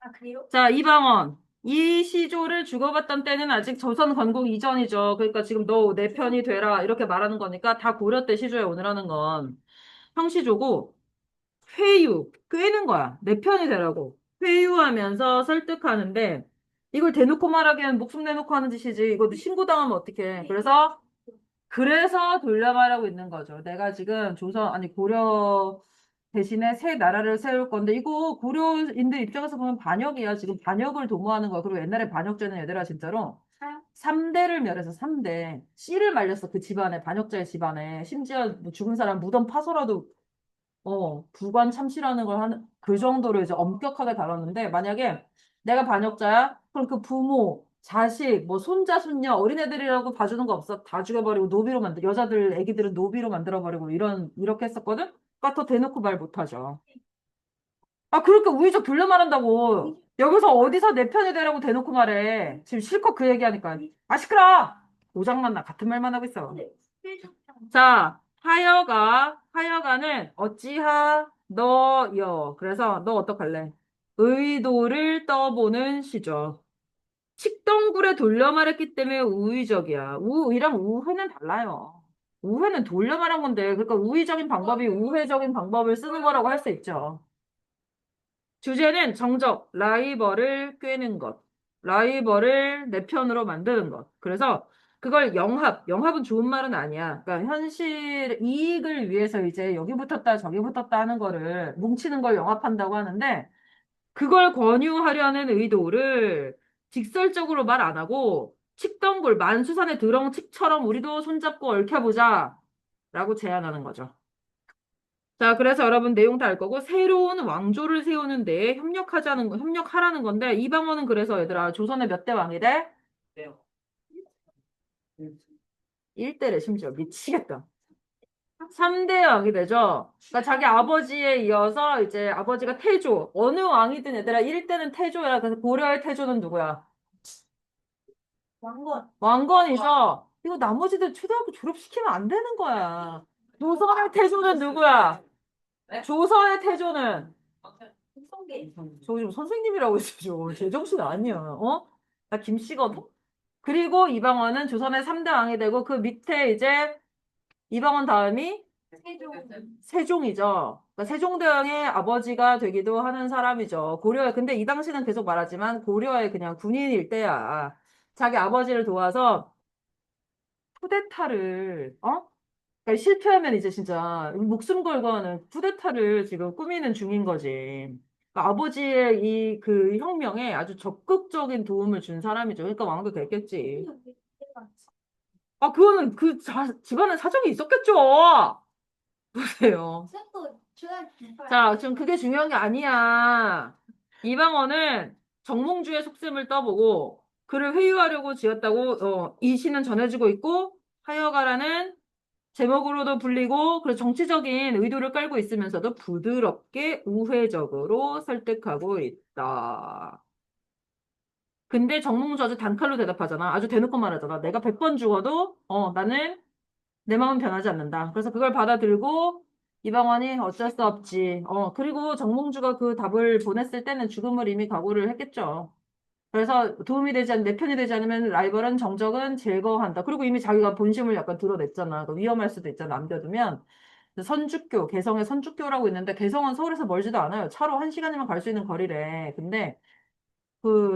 아 그래요? 자, 이방원. 이 시조를 주고받던 때는 아직 조선 건국 이전이죠. 그러니까 지금 너 내 편이 되라 이렇게 말하는 거니까 다 고려 때 시조에 오늘 하는 건 형시조고 회유 꿰는 거야. 내 편이 되라고. 회유하면서 설득하는데 이걸 대놓고 말하기엔 목숨 내놓고 하는 짓이지. 이거 신고당하면 어떡해. 그래서 돌려말하고 있는 거죠. 내가 지금 아니 고려 대신에 새 나라를 세울 건데 이거 고려인들 입장에서 보면 반역이야. 지금 반역을 도모하는 거야. 그리고 옛날에 반역죄는 얘들아 진짜로 사요? 3대를 멸해서 3대 씨를 말렸어. 그 집안에 반역자의 집안에 심지어 뭐 죽은 사람 무덤 파서라도 부관 참시라는 걸 하는 그 정도로 이제 엄격하게 다뤘는데 만약에 내가 반역자야? 그럼 그 부모, 자식, 뭐 손자, 손녀, 어린애들이라고 봐주는 거 없어. 다 죽여버리고 노비로 여자들, 애기들은 노비로 만들어버리고 이렇게 했었거든? 더 대놓고 말 못하죠. 아, 그렇게 우의적 돌려 말한다고. 여기서 어디서 내 편이 되라고 대놓고 말해. 지금 실컷 그 얘기하니까. 아, 시끄러! 고장만 나. 같은 말만 하고 있어. 자, 하여가는 어찌하 너여. 그래서 너 어떡할래? 의도를 떠보는 시죠. 칡덩굴에 돌려 말했기 때문에 우의적이야. 우의랑 우회는 달라요. 우회는 돌려 말한 건데, 그러니까 우의적인 방법이 우회적인 방법을 쓰는 거라고 할 수 있죠. 주제는 정적, 라이벌을 꿰는 것. 라이벌을 내 편으로 만드는 것. 그래서 그걸 영합은 좋은 말은 아니야. 그러니까 현실 이익을 위해서 이제 여기 붙었다 저기 붙었다 하는 거를 뭉치는 걸 영합한다고 하는데 그걸 권유하려는 의도를 직설적으로 말 안 하고 칡덩굴 만수산의 드렁칡처럼 우리도 손잡고 얽혀보자 라고 제안하는 거죠. 자, 그래서 여러분 내용 다 알 거고 새로운 왕조를 세우는 데에 협력하라는 건데 이방원은 그래서 얘들아 조선의 몇 대 왕이 돼? 네요. 1대래 심지어 미치겠다. 3대 왕이 되죠. 그러니까 자기 아버지에 이어서 이제 아버지가 태조. 어느 왕이든 얘들아 1대는 태조야. 그래서 고려의 태조는 누구야? 왕건. 왕건이죠. 이거 나머지들 초등학교 졸업시키면 안 되는 거야. 조선의 태조는 누구야? 네? 조선의 태조는 송계. 저 지금 선생님이라고 했어요. 제정신 아니야. 어? 나 김씨거든? 그리고 이방원은 조선의 3대 왕이 되고 그 밑에 이제 이방원 다음이 세종. 세종이죠. 그러니까 세종대왕의 아버지가 되기도 하는 사람이죠. 고려에 근데 이 당시는 계속 말하지만 고려의 그냥 군인일 때야. 자기 아버지를 도와서 쿠데타를 그러니까 실패하면 이제 진짜 목숨 걸고 하는 쿠데타를 지금 꾸미는 중인 거지. 그러니까 아버지의 이 그 혁명에 아주 적극적인 도움을 준 사람이죠. 그러니까 왕도 됐겠지. 아, 그거는 집안에 사정이 있었겠죠. 보세요. 쌤도 주한. 자, 지금 그게 중요한 게 아니야. 이방원은 정몽주의 속셈을 떠보고 그를 회유하려고 지었다고 이 시는 전해지고 있고 하여가라는 제목으로도 불리고 그리고 정치적인 의도를 깔고 있으면서도 부드럽게 우회적으로 설득하고 있다. 근데 정몽주 아주 단칼로 대답하잖아. 아주 대놓고 말하잖아. 내가 100번 죽어도 나는 내 마음은 변하지 않는다. 그래서 그걸 받아들고 이방원이 어쩔 수 없지. 그리고 정몽주가 그 답을 보냈을 때는 죽음을 이미 각오를 했겠죠. 그래서 도움이 되지 않는, 내 편이 되지 않으면 라이벌은 정적은 제거한다. 그리고 이미 자기가 본심을 약간 드러냈잖아. 위험할 수도 있잖아. 남겨두면. 선주교, 개성에 선주교라고 있는데 개성은 서울에서 멀지도 않아요. 차로 1시간이면 갈 수 있는 거리래. 근데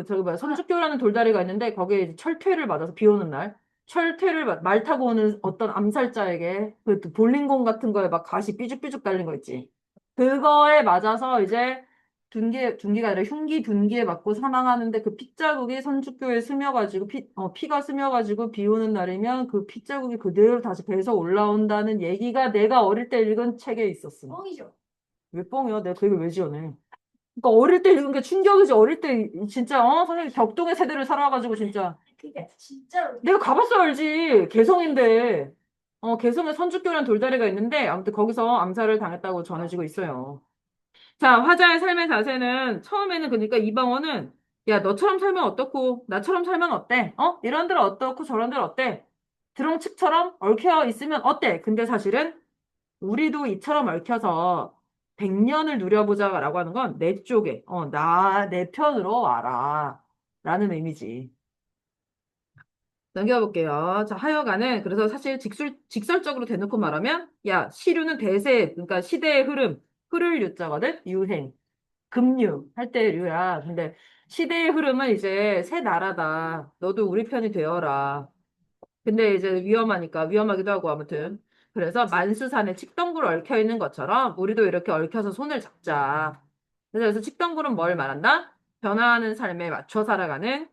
저기 뭐야, 선주교라는 돌다리가 있는데 거기에 이제 철퇴를 맞아서 비 오는 날 철퇴를 말 타고 오는 어떤 암살자에게 그 볼링공 같은 거에 막 가시 삐죽삐죽 달린 거 있지. 그거에 맞아서 이제 둔기가 아니라 흉기 둔기에 맞고 사망하는데 그 핏자국이 선주교에 스며가지고 피가 스며가지고 비 오는 날이면 그 핏자국이 그대로 다시 배서 올라온다는 얘기가 내가 어릴 때 읽은 책에 있었어. 뻥이죠. 왜 뻥이야? 내가 그 얘기를 왜 지어내? 그러니까 어릴 때 읽은 게 충격이지. 어릴 때 진짜 선생님 격동의 세대를 살아가지고 진짜 그게 진짜로. 내가 가봤어 알지. 개성인데 개성에 선주교라는 돌다리가 있는데 아무튼 거기서 암살을 당했다고 전해지고 있어요. 자, 화자의 삶의 자세는 처음에는 그러니까 이방원은 야 너처럼 살면 어떻고 나처럼 살면 어때? 이런들 어떻고 저런들 어때? 드렁치처럼 얽혀 있으면 어때? 근데 사실은 우리도 이처럼 얽혀서 100년을 누려보자라고 하는 건 내 쪽에, 내 편으로 와라. 라는 의미지. 넘겨볼게요. 자, 하여간은, 그래서 사실 직설적으로 대놓고 말하면, 야, 시류는 대세, 그러니까 시대의 흐를 유자거든? 유행. 급류, 할 때 류야. 근데 시대의 흐름은 이제 새 나라다. 너도 우리 편이 되어라. 근데 이제 위험하기도 하고 아무튼 그래서 만수산에 칡덩굴 얽혀 있는 것처럼 우리도 이렇게 얽혀서 손을 잡자. 그래서 칡덩굴은 뭘 말한다? 변화하는 삶에 맞춰 살아가는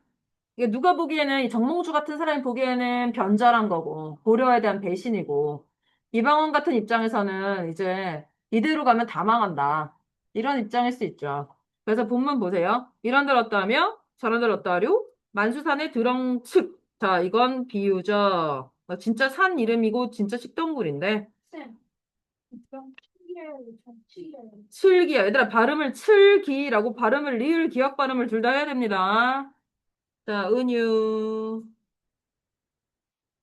이게 누가 보기에는 이 정몽주 같은 사람이 보기에는 변절한 거고 고려에 대한 배신이고 이방원 같은 입장에서는 이제 이대로 가면 다 망한다. 이런 입장일 수 있죠. 그래서 본문 보세요. 이런들 어떠하며 저런들 어떠하려? 만수산의 드렁측. 자, 이건 비유죠. 진짜 산 이름이고 진짜 식동굴인데 쌤. 그럼 슬기야. 얘들아, 발음을 칠기라고 발음을 리을 기역 발음을 둘 다 해야 됩니다. 자,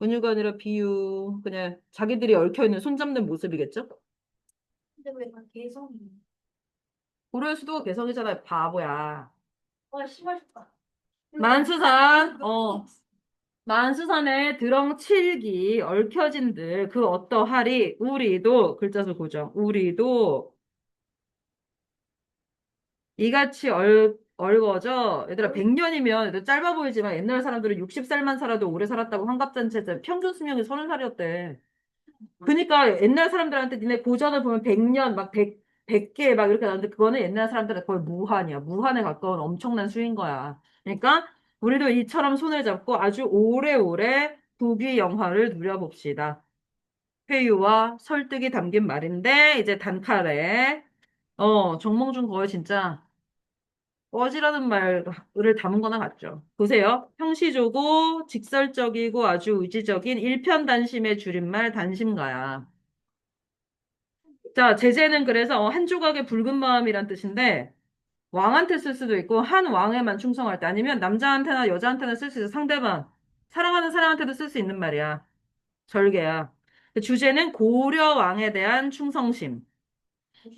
은유가 아니라 비유. 그냥 자기들이 얽혀있는 손잡는 모습이겠죠? 근데 왜난 개성이? 고려의 수도가 개성이잖아, 바보야. 와, 심하셨다. 만수산, 만수산의 드렁칠기, 얽혀진 들, 그 어떠하리, 우리도, 글자 수 고정, 우리도 이같이 얽어져. 얘들아, 100년이면, 얘들 짧아 보이지만 옛날 사람들은 60살만 살아도 오래 살았다고 환갑잔치했잖아. 평균 수명이 30살이었대. 그니까 옛날 사람들한테 니네 고전을 보면 100년, 막 100개 막 이렇게 나오는데 그거는 옛날 사람들은 거의 무한이야. 무한에 가까운 엄청난 수인 거야. 그러니까 우리도 이처럼 손을 잡고 아주 오래오래 부귀 영화를 누려봅시다. 회유와 설득이 담긴 말인데 이제 단칼에 정몽준 거의 진짜 어지라는 말을 담은 거나 같죠. 보세요. 형시조고 직설적이고 아주 의지적인 일편단심의 줄임말 단심가야. 자, 제재는 그래서 한 조각의 붉은 마음이란 뜻인데 왕한테 쓸 수도 있고 한 왕에만 충성할 때 아니면 남자한테나 여자한테나 쓸 수 있어. 상대방. 사랑하는 사람한테도 쓸 수 있는 말이야. 절개야. 주제는 고려 왕에 대한 충성심.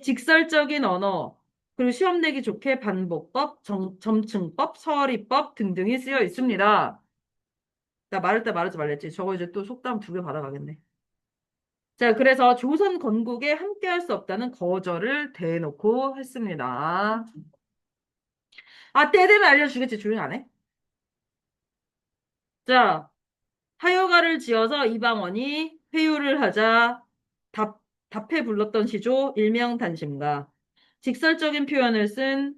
직설적인 언어. 그리고 시험 내기 좋게 반복법, 점층법, 서리법 등등이 쓰여 있습니다. 나 말할 때 말하지 말랬지. 저거 이제 또 속담 2개 받아가겠네. 자, 그래서 조선 건국에 함께할 수 없다는 거절을 대놓고 했습니다. 아, 때 되면 알려주겠지. 조용히 안 해? 자, 하여가를 지어서 이방원이 회유를 하자 답해 불렀던 시조 일명단심가. 직설적인 표현을 쓴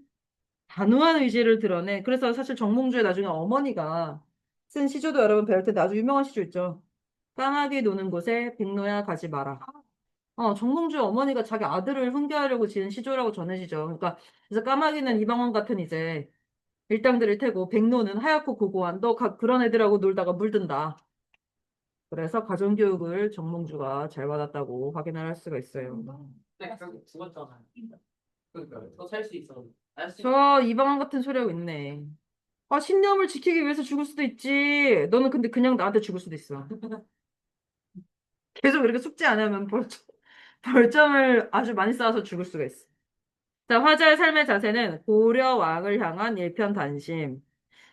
단호한 의지를 드러내. 그래서 사실 정몽주의 나중에 어머니가 쓴 시조도 여러분 배울 텐데 아주 유명한 시조 있죠. 까마귀 노는 곳에 백로야 가지 마라. 정몽주의 어머니가 자기 아들을 훈계하려고 지은 시조라고 전해지죠. 그러니까 그래서 까마귀는 이방원 같은 이제 일당들을 태고 백로는 하얗고 고고한 그런 애들하고 놀다가 물든다. 그래서 가정교육을 정몽주가 잘 받았다고 확인을 할 수가 있어요. 근데 결국 죽었잖아요. 그러니까 더 살 수 있어. 알수 저 이방원 같은 소리하고 있네. 아, 신념을 지키기 위해서 죽을 수도 있지. 너는 근데 그냥 나한테 죽을 수도 있어. 계속 이렇게 숙제 안 하면 벌점을 아주 많이 쌓아서 죽을 수가 있어. 자, 화자의 삶의 자세는 고려 왕을 향한 일편단심.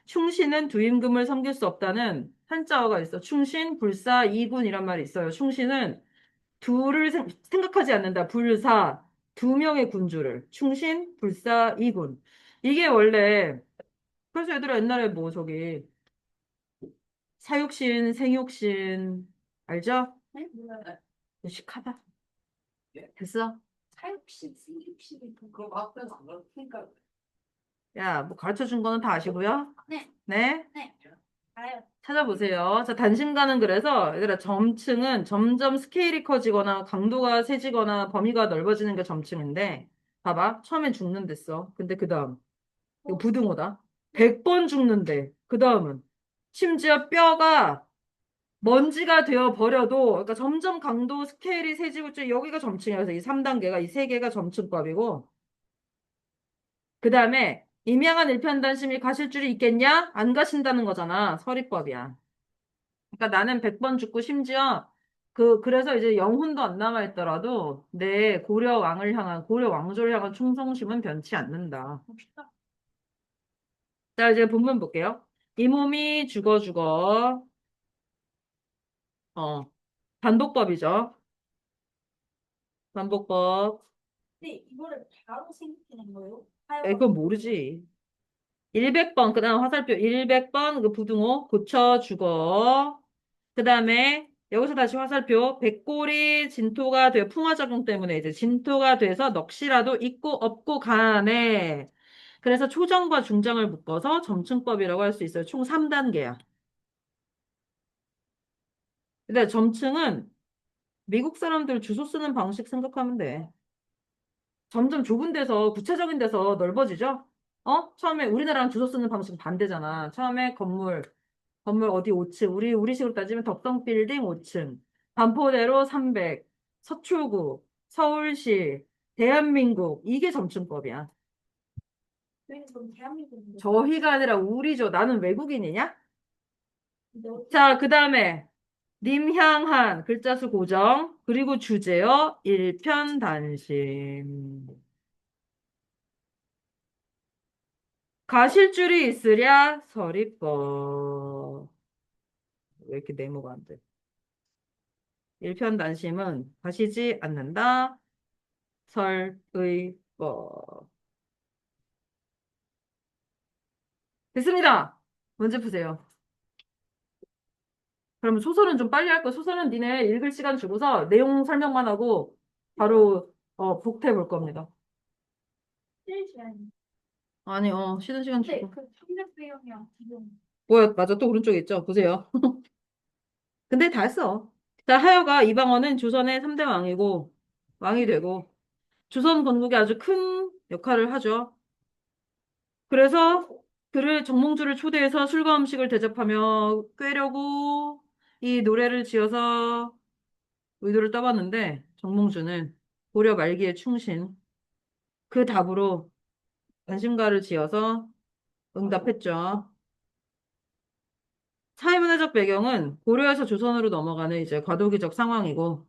충신은 두 임금을 섬길 수 없다는 한자어가 있어. 충신, 불사, 이군이란 말이 있어요. 충신은 둘을 생각하지 않는다. 불사, 2명의 군주를. 충신, 불사, 이군. 이게 원래, 그래서 얘들아 옛날에 뭐 저기, 사육신, 생육신, 알죠? 네? 몰라요. 무식하다. 됐어? 사육신, 생육신이 그럼 학교에서 안 그러니까 야, 뭐 가르쳐 준 거는 다 아시고요? 네. 네? 네. 알아요. 찾아보세요. 자, 단심가는 그래서 얘들아 점층은 점점 스케일이 커지거나 강도가 세지거나 범위가 넓어지는 게 점층인데 봐봐. 처음엔 죽는데 써. 근데 그 다음 이거 부등호다. 100번 죽는데 그 다음은 심지어 뼈가 먼지가 되어 버려도 그러니까 점점 강도 스케일이 세지고 있죠. 여기가 점층이야. 그래서 이 3단계가 이 3개가 점층법이고 그 다음에 임양한 일편단심이 가실 줄이 있겠냐? 안 가신다는 거잖아. 서리법이야. 그러니까 나는 100번 죽고 심지어 그래서 이제 영혼도 안 남아있더라도 내 고려 왕을 향한, 고려 왕조를 향한 충성심은 변치 않는다. 자, 이제 본문 볼게요. 이 몸이 죽어. 어, 반복법이죠. 반복법. 근데 이거를 바로 생각해낸 거예요? 그건 모르지. 100번, 그 다음 화살표 100번, 그 부등호 고쳐 죽어. 그 다음에 여기서 다시 화살표 백골이 진토가 돼 풍화작용 때문에 이제 진토가 돼서 넋이라도 있고 없고 간에 그래서 초정과 중정을 묶어서 점층법이라고 할 수 있어요. 총 3단계야. 근데 점층은 미국 사람들 주소 쓰는 방식 생각하면 돼. 점점 좁은 데서 구체적인 데서 넓어지죠? 처음에 우리나라랑 주소 쓰는 방식 반대잖아. 처음에 건물 어디 5층. 우리식으로 따지면 덕성 빌딩 5층. 반포대로 300. 서초구. 서울시, 대한민국. 이게 점층법이야. 그래서 대한민국인데. 저희가 아니라 우리죠. 나는 외국인이냐? 자, 그 다음에 님향한 글자 수 고정 그리고 주제어 일편단심. 가실 줄이 있으랴 서리법. 왜 이렇게 네모가 안 돼? 일편단심은 가시지 않는다. 설의법. 됐습니다. 문제 푸세요. 그러면 소설은 좀 빨리 할 거야. 소설은 니네 읽을 시간 주고서 내용 설명만 하고 바로 복퇴 볼 겁니다. 실시간. 아니, 쉬는 시간 근데 주고. 그 청력배영이랑 지금 뭐야, 맞아. 또 오른쪽에 있죠? 보세요. 근데 다 했어. 자, 하여가 이방원은 조선의 3대 왕이고, 왕이 되고, 조선 건국에 아주 큰 역할을 하죠. 그래서 그를 정몽주를 초대해서 술과 음식을 대접하며 꾀려고 이 노래를 지어서 의도를 떠봤는데, 정몽주는 고려 말기의 충신, 그 답으로 관심가를 지어서 응답했죠. 사회문화적 배경은 고려에서 조선으로 넘어가는 이제 과도기적 상황이고,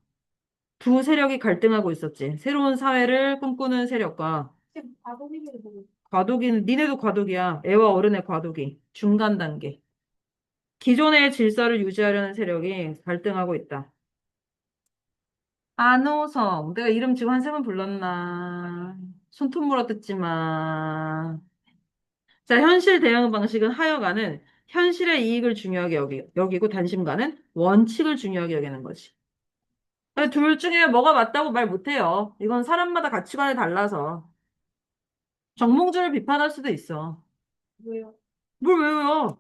두 세력이 갈등하고 있었지. 새로운 사회를 꿈꾸는 세력과 지금 과도기를 보고 과도기는 니네도 과도기야. 애와 어른의 과도기. 중간 단계. 기존의 질서를 유지하려는 세력이 갈등하고 있다. 안호성. 내가 이름 지금 한 세 번 불렀나. 손톱 물어뜯지마. 자, 현실 대응 방식은 하여가는 현실의 이익을 중요하게 여기고 단심가는 원칙을 중요하게 여기는 거지. 둘 중에 뭐가 맞다고 말 못해요. 이건 사람마다 가치관이 달라서. 정몽주를 비판할 수도 있어. 왜요? 뭘 외워요?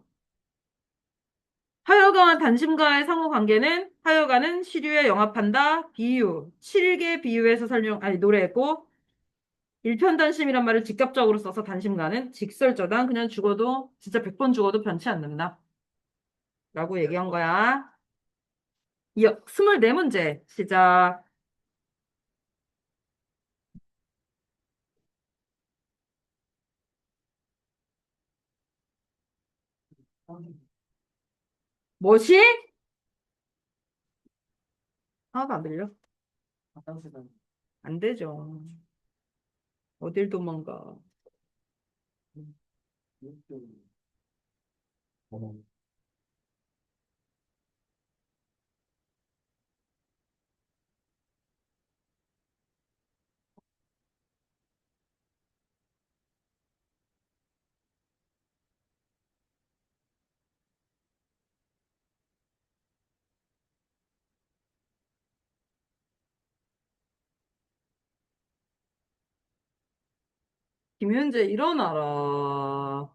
하여가와 단심과의 상호 관계는 하여가는 시류에 영합한다. 비유. 7개 비유에서 노래했고, 일편단심이란 말을 직접적으로 써서 단심가는 직설저당 그냥 죽어도, 진짜 100번 죽어도 변치 않는다. 라고 얘기한 거야. 24문제 시작. 뭐시? 하나도 안 들려? 화장실은 안 되죠. 어딜 도망가. 이렇게 김현재 일어나라.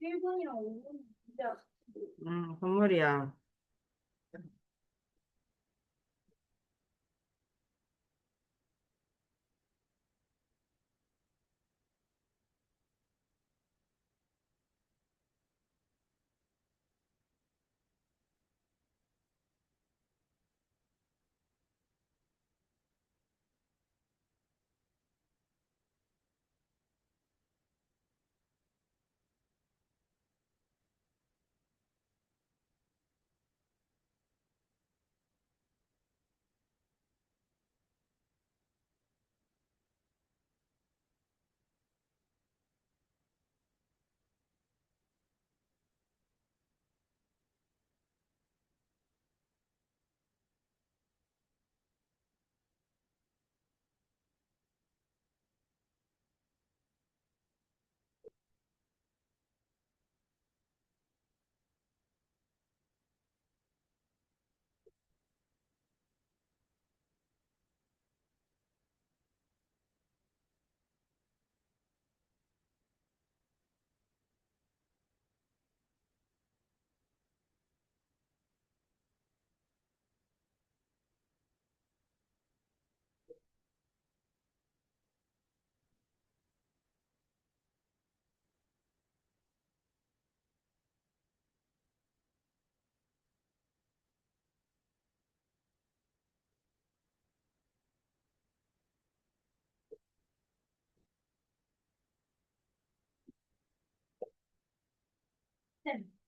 일본이랑 일본 진짜 선물이야.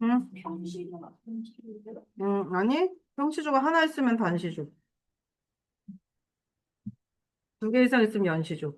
응? 평시가 평시인데요? 응, 아니? 형시조가 하나 있으면 단시조. 두 개 이상 있으면 연시조.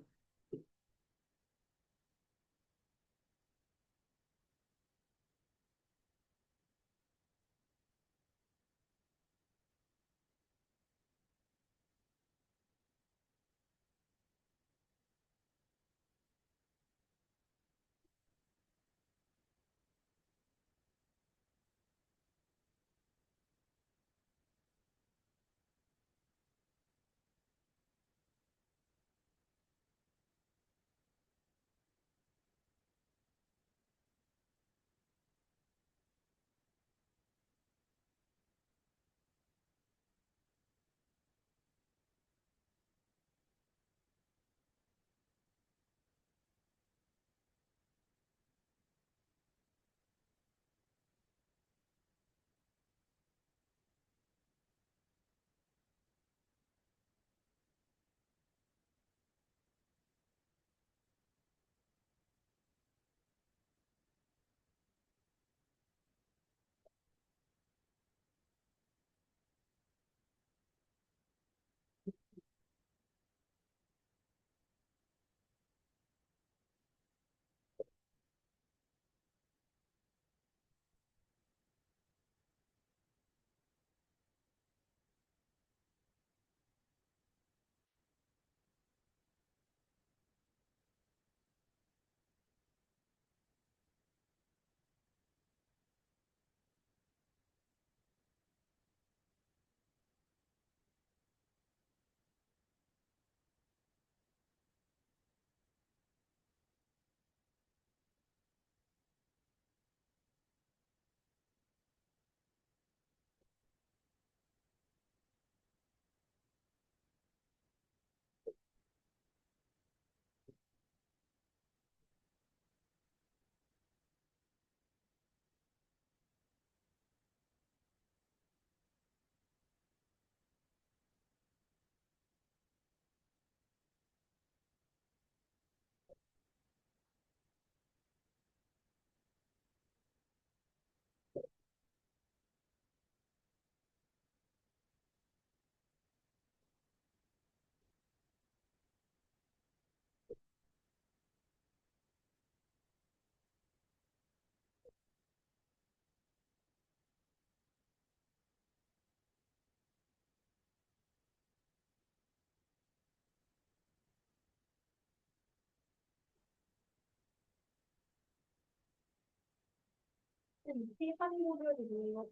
세상 모델이 뭐예요?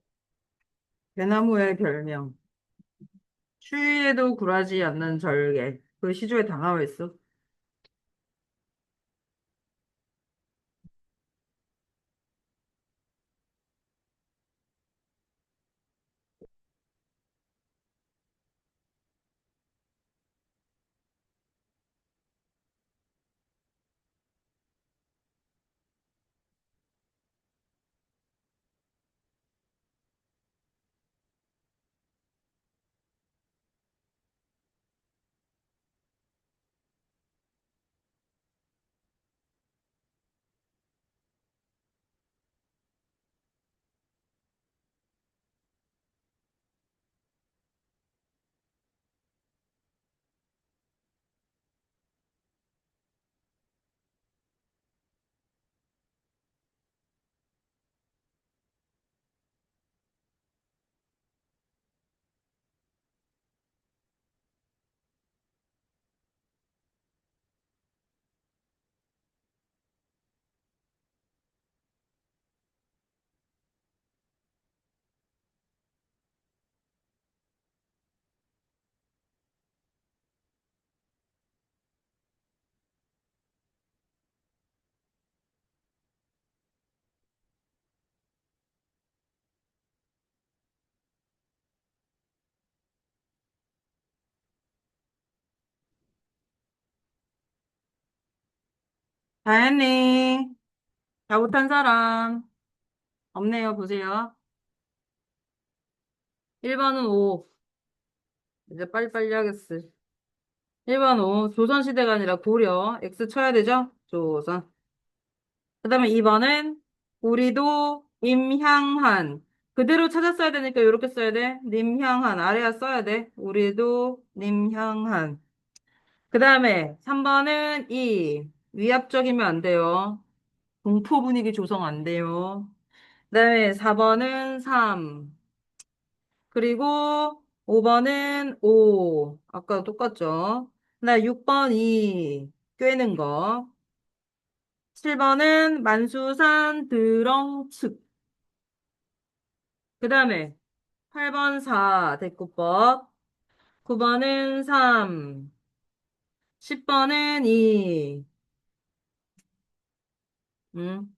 대나무의 별명. 추위에도 굴하지 않는 절개. 그 시조에 다 나와 있어. 다 했니? 다 못한 사람. 없네요. 보세요. 1번은 5. 이제 빨리빨리 하겠어. 1번 5. 조선시대가 아니라 고려. X 쳐야 되죠? 조선. 그 다음에 2번은 우리도 임향한. 그대로 찾았어야 되니까 이렇게 써야 돼. 님향한. 아래야 써야 돼. 우리도 님향한. 그 다음에 3번은 이. 위압적이면 안 돼요. 공포 분위기 조성 안 돼요. 그 다음에 4번은 3. 그리고 5번은 5. 아까 똑같죠? 나 6번 2. 꿰는 거. 7번은 만수산 드렁측. 그 다음에 8번 4. 대꾸법. 9번은 3. 10번은 2. 음.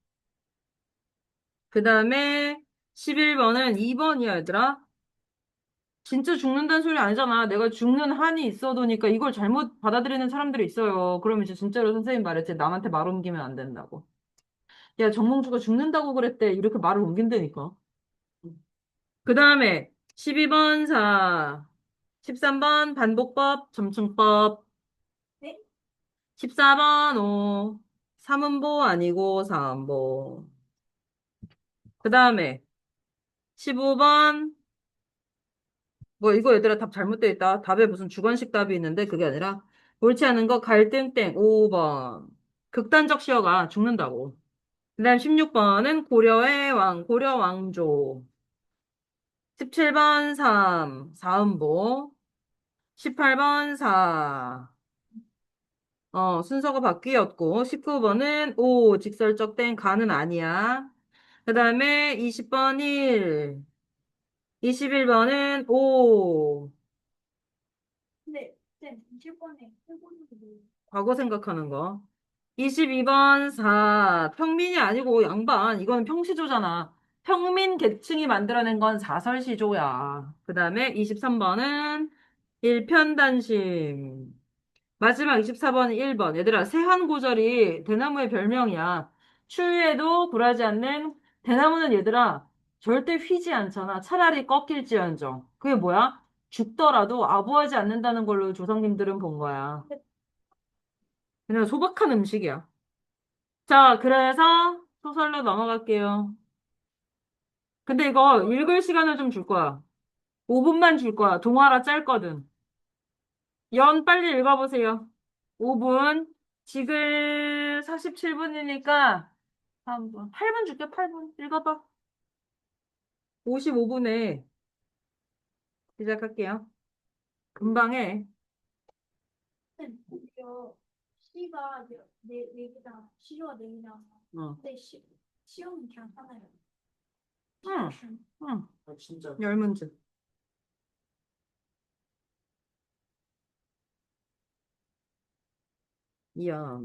그 다음에 11번은 2번이야, 얘들아. 진짜 죽는다는 소리 아니잖아. 내가 죽는 한이 있어도니까 이걸 잘못 받아들이는 사람들이 있어요. 그러면 이제 진짜로 선생님 말했지. 남한테 말 옮기면 안 된다고. 야, 정몽주가 죽는다고 그랬대. 이렇게 말을 옮긴다니까. 그 다음에 12번 사, 13번 반복법, 점층법, 네? 14번 오, 삼음보 아니고 사음보. 그 다음에 15번, 뭐 이거 얘들아 답 잘못되어 있다. 답에 무슨 주관식 답이 있는데 그게 아니라 옳지 않은 거 갈등땡 5번. 극단적 시어가 죽는다고. 그 다음 16번은 고려의 왕, 고려 왕조. 17번 3, 사음보. 18번 4. 순서가 바뀌었고, 19번은 5, 직설적 땡, 가는 아니야. 그 다음에 20번 1, 21번은 5, 근데 쌤 20번에 해보는 게 뭐예요? 과거 생각하는 거. 22번 4, 평민이 아니고 양반, 이거는 평시조잖아. 평민 계층이 만들어낸 건 사설시조야. 그 다음에 23번은 일편단심. 마지막 24번 1번. 얘들아, 세한고절이 대나무의 별명이야. 추위에도 굴하지 않는 대나무는 얘들아, 절대 휘지 않잖아. 차라리 꺾일지언정. 그게 뭐야? 죽더라도 아부하지 않는다는 걸로 조상님들은 본 거야. 그냥 소박한 음식이야. 자, 그래서 소설로 넘어갈게요. 근데 이거 읽을 시간을 좀 줄 거야. 5분만 줄 거야. 동화라 짧거든. 연 빨리 읽어보세요. 5분. 지금 47분이니까 3분. 8분 줄게, 8분. 읽어봐. 55분에 시작할게요. 금방 해. 쌤, 이거 시가 네 개잖아. 시조가 네 개잖아. 어. 근데 시험은 그냥 하나요. 응, 응. 아, 진짜. 열 문제. 이야.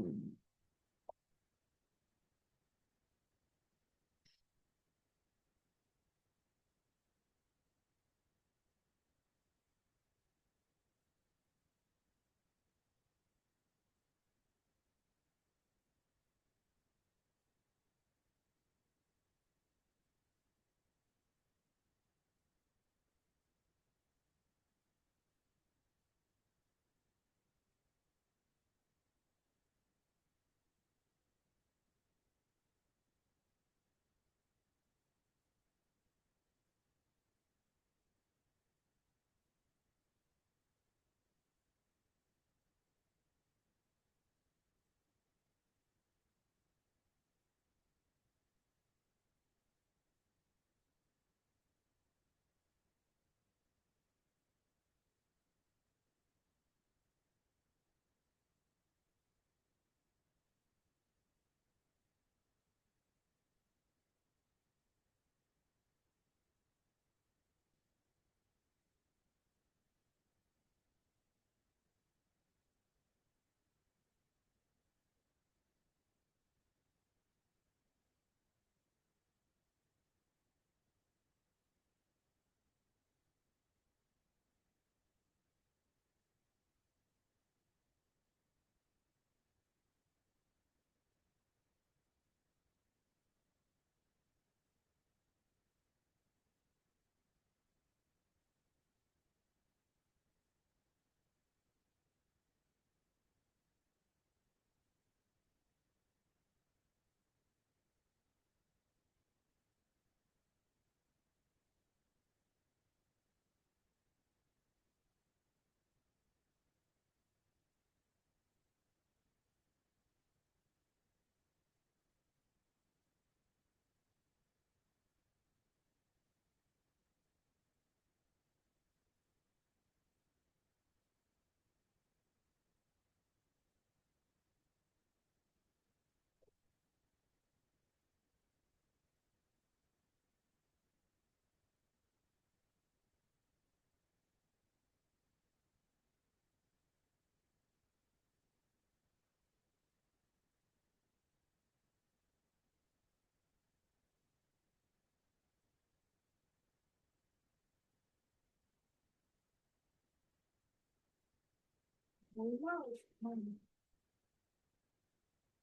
얼마나 정말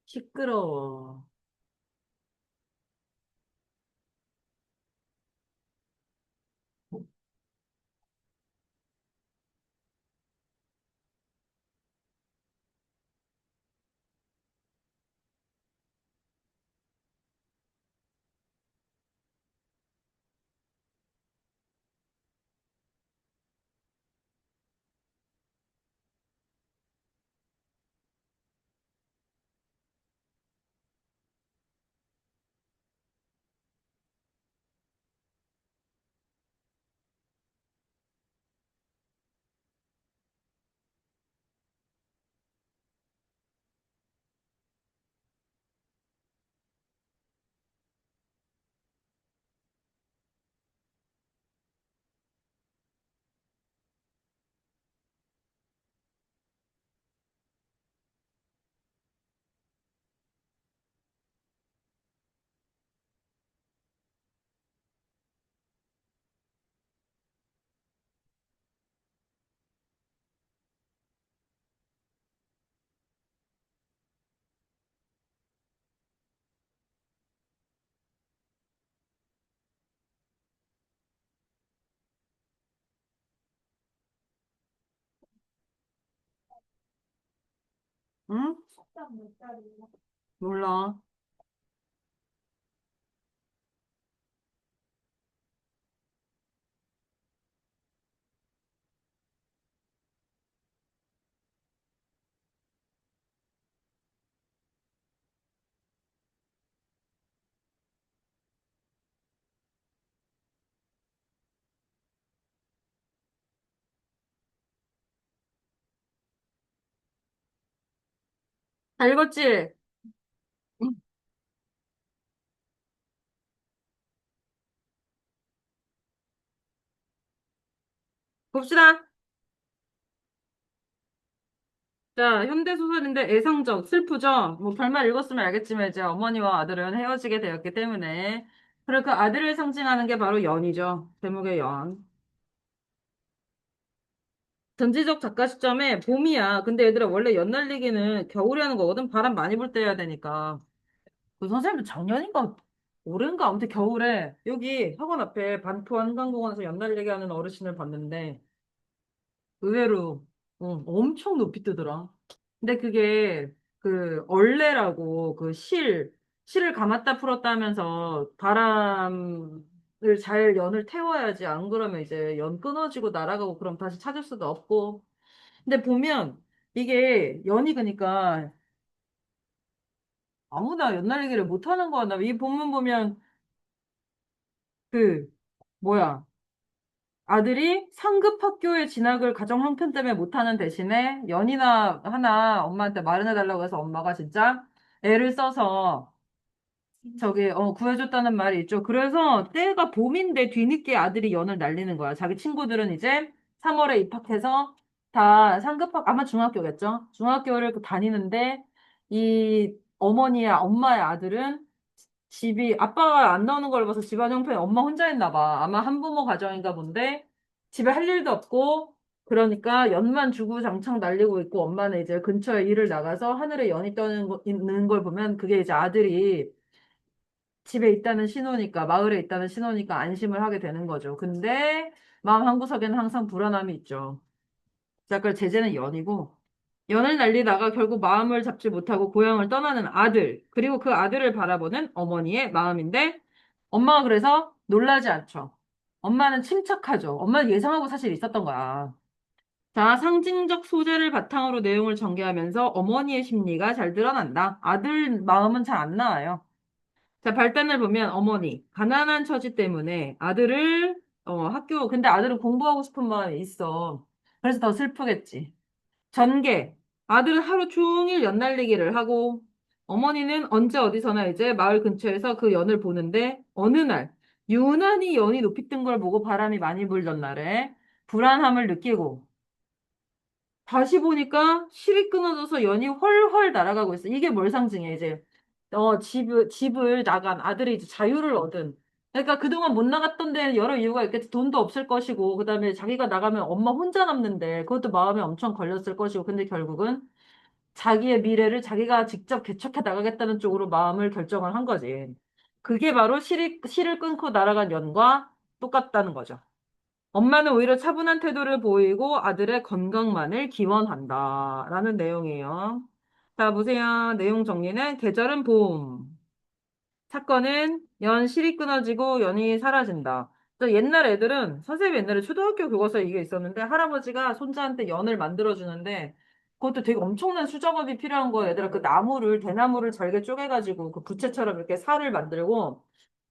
시끄러워. 응? 식당 몇 자리야? 몰라. 잘 읽었지? 응. 봅시다. 자, 현대소설인데 애상적, 슬프죠? 뭐 별말 읽었으면 알겠지만 이제 어머니와 아들은 헤어지게 되었기 때문에. 그리고 그 아들을 상징하는 게 바로 연이죠. 제목의 연. 전지적 작가 시점에 봄이야. 근데 얘들아 원래 연 날리기는 겨울에 하는 거거든. 바람 많이 불 때 해야 되니까. 그 선생님도 작년인가 올해인가 아무튼 겨울에 여기 학원 앞에 반포 한강공원에서 연 날리기 하는 어르신을 봤는데 의외로 엄청 높이 뜨더라. 근데 그게 그 얼레라고 그 실을 감았다 풀었다 하면서 바람을 잘 연을 태워야지 안 그러면 이제 연 끊어지고 날아가고 그럼 다시 찾을 수도 없고. 근데 보면 이게 연이 그니까 아무나 연 날리기를 못 하는 거야. 나 이 본문 보면 그 뭐야 아들이 상급 학교에 진학을 가정 형편 때문에 못하는 대신에 연이나 하나 엄마한테 마련해달라고 해서 엄마가 진짜 애를 써서 저기 구해줬다는 말이 있죠. 그래서 때가 봄인데 뒤늦게 아들이 연을 날리는 거야. 자기 친구들은 이제 3월에 입학해서 다 상급학 아마 중학교겠죠. 중학교를 다니는데 이 어머니야 엄마의 아들은 집이 아빠가 안 나오는 걸 봐서 집안 형편이 엄마 혼자 있나 봐. 아마 한부모 가정인가 본데 집에 할 일도 없고 그러니까 연만 주구장창 날리고 있고 엄마는 이제 근처에 일을 나가서 하늘에 연이 떠는 있는 걸 보면 그게 이제 아들이 집에 있다는 신호니까 마을에 있다는 신호니까 안심을 하게 되는 거죠. 근데 마음 한구석에는 항상 불안함이 있죠. 자, 그 제재는 연이고 연을 날리다가 결국 마음을 잡지 못하고 고향을 떠나는 아들, 그리고 그 아들을 바라보는 어머니의 마음인데, 엄마가 그래서 놀라지 않죠. 엄마는 침착하죠. 엄마는 예상하고 사실 있었던 거야. 자, 상징적 소재를 바탕으로 내용을 전개하면서 어머니의 심리가 잘 드러난다. 아들 마음은 잘 안 나와요. 자, 발단을 보면 어머니, 가난한 처지 때문에 아들을, 근데 아들은 공부하고 싶은 마음이 있어. 그래서 더 슬프겠지. 전개. 아들은 하루 종일 연 날리기를 하고, 어머니는 언제 어디서나 이제 마을 근처에서 그 연을 보는데, 어느 날, 유난히 연이 높이 뜬 걸 보고 바람이 많이 불던 날에 불안함을 느끼고, 다시 보니까 실이 끊어져서 연이 훨훨 날아가고 있어. 이게 뭘 상징해, 이제. 집을 나간 아들이 이제 자유를 얻은. 그러니까 그동안 못 나갔던 데는 여러 이유가 있겠지. 돈도 없을 것이고, 그다음에 자기가 나가면 엄마 혼자 남는데, 그것도 마음에 엄청 걸렸을 것이고, 근데 결국은 자기의 미래를 자기가 직접 개척해 나가겠다는 쪽으로 마음을 결정을 한 거지. 그게 바로 실을 끊고 날아간 연과 똑같다는 거죠. 엄마는 오히려 차분한 태도를 보이고 아들의 건강만을 기원한다. 라는 내용이에요. 자, 보세요. 내용 정리는 계절은 봄. 사건은 연 실이 끊어지고 연이 사라진다. 또 옛날 애들은 선생님 옛날에 초등학교 교과서에 이게 있었는데 할아버지가 손자한테 연을 만들어주는데 그것도 되게 엄청난 수작업이 필요한 거예요. 얘들아 그 나무를 대나무를 잘게 쪼개가지고 그 부채처럼 이렇게 살을 만들고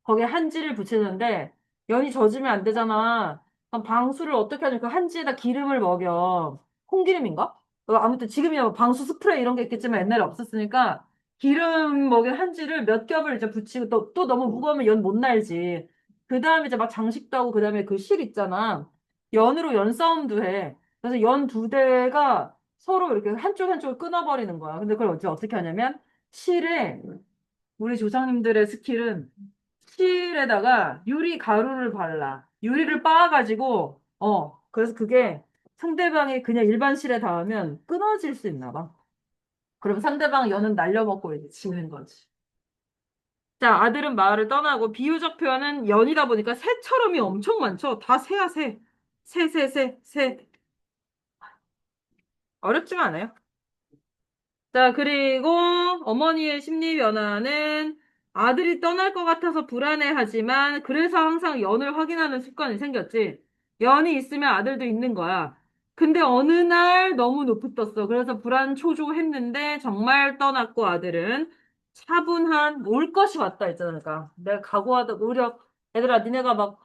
거기에 한지를 붙이는데 연이 젖으면 안 되잖아. 그럼 방수를 어떻게 하냐? 그 한지에다 기름을 먹여. 콩기름인가? 아무튼 지금이야 뭐 방수 스프레이 이런 게 있겠지만 옛날에 없었으니까 기름 먹인 한지를 몇 겹을 이제 붙이고 또 너무 무거우면 연 못 날지. 그 다음에 이제 막 장식도 하고 그 다음에 그 실 있잖아. 연으로 연 싸움도 해. 그래서 연 두 대가 서로 이렇게 한쪽을 끊어버리는 거야. 근데 그걸 어떻게 하냐면 실에 우리 조상님들의 스킬은 실에다가 유리 가루를 발라. 유리를 빻아가지고, 그래서 그게 상대방이 그냥 일반 실에 닿으면 끊어질 수 있나 봐. 그럼 상대방 연은 날려먹고 이제 지는 거지. 자, 아들은 마을을 떠나고 비유적 표현은 연이다 보니까 새처럼이 엄청 많죠? 다 새야, 새. 새. 어렵지가 않아요. 자, 그리고 어머니의 심리 변화는 아들이 떠날 것 같아서 불안해하지만 그래서 항상 연을 확인하는 습관이 생겼지. 연이 있으면 아들도 있는 거야. 근데 어느 날 너무 높이 떴어. 그래서 불안 초조했는데 정말 떠났고 아들은 차분한 올 것이 왔다 했잖아. 그러니까 내가 각오하다 오히려 얘들아 니네가 막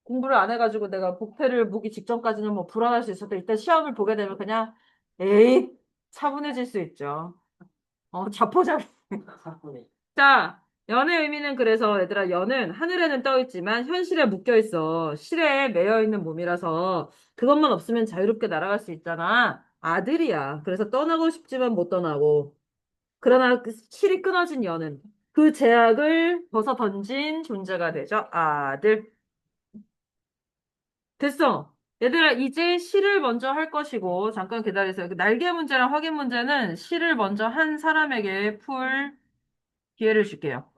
공부를 안 해가지고 내가 복패를 보기 직전까지는 뭐 불안할 수 있어도 일단 시험을 보게 되면 그냥 에이 차분해질 수 있죠. 자포자기. 사건에. 자, 연의 의미는 그래서 얘들아 연은 하늘에는 떠 있지만 현실에 묶여 있어. 실에 매여 있는 몸이라서 그것만 없으면 자유롭게 날아갈 수 있잖아. 아들이야. 그래서 떠나고 싶지만 못 떠나고. 그러나 그 실이 끊어진 연은 그 제약을 벗어 던진 존재가 되죠. 아들. 됐어. 얘들아, 이제 시를 먼저 할 것이고, 잠깐 기다리세요. 그 날개 문제랑 확인 문제는 시를 먼저 한 사람에게 풀 기회를 줄게요.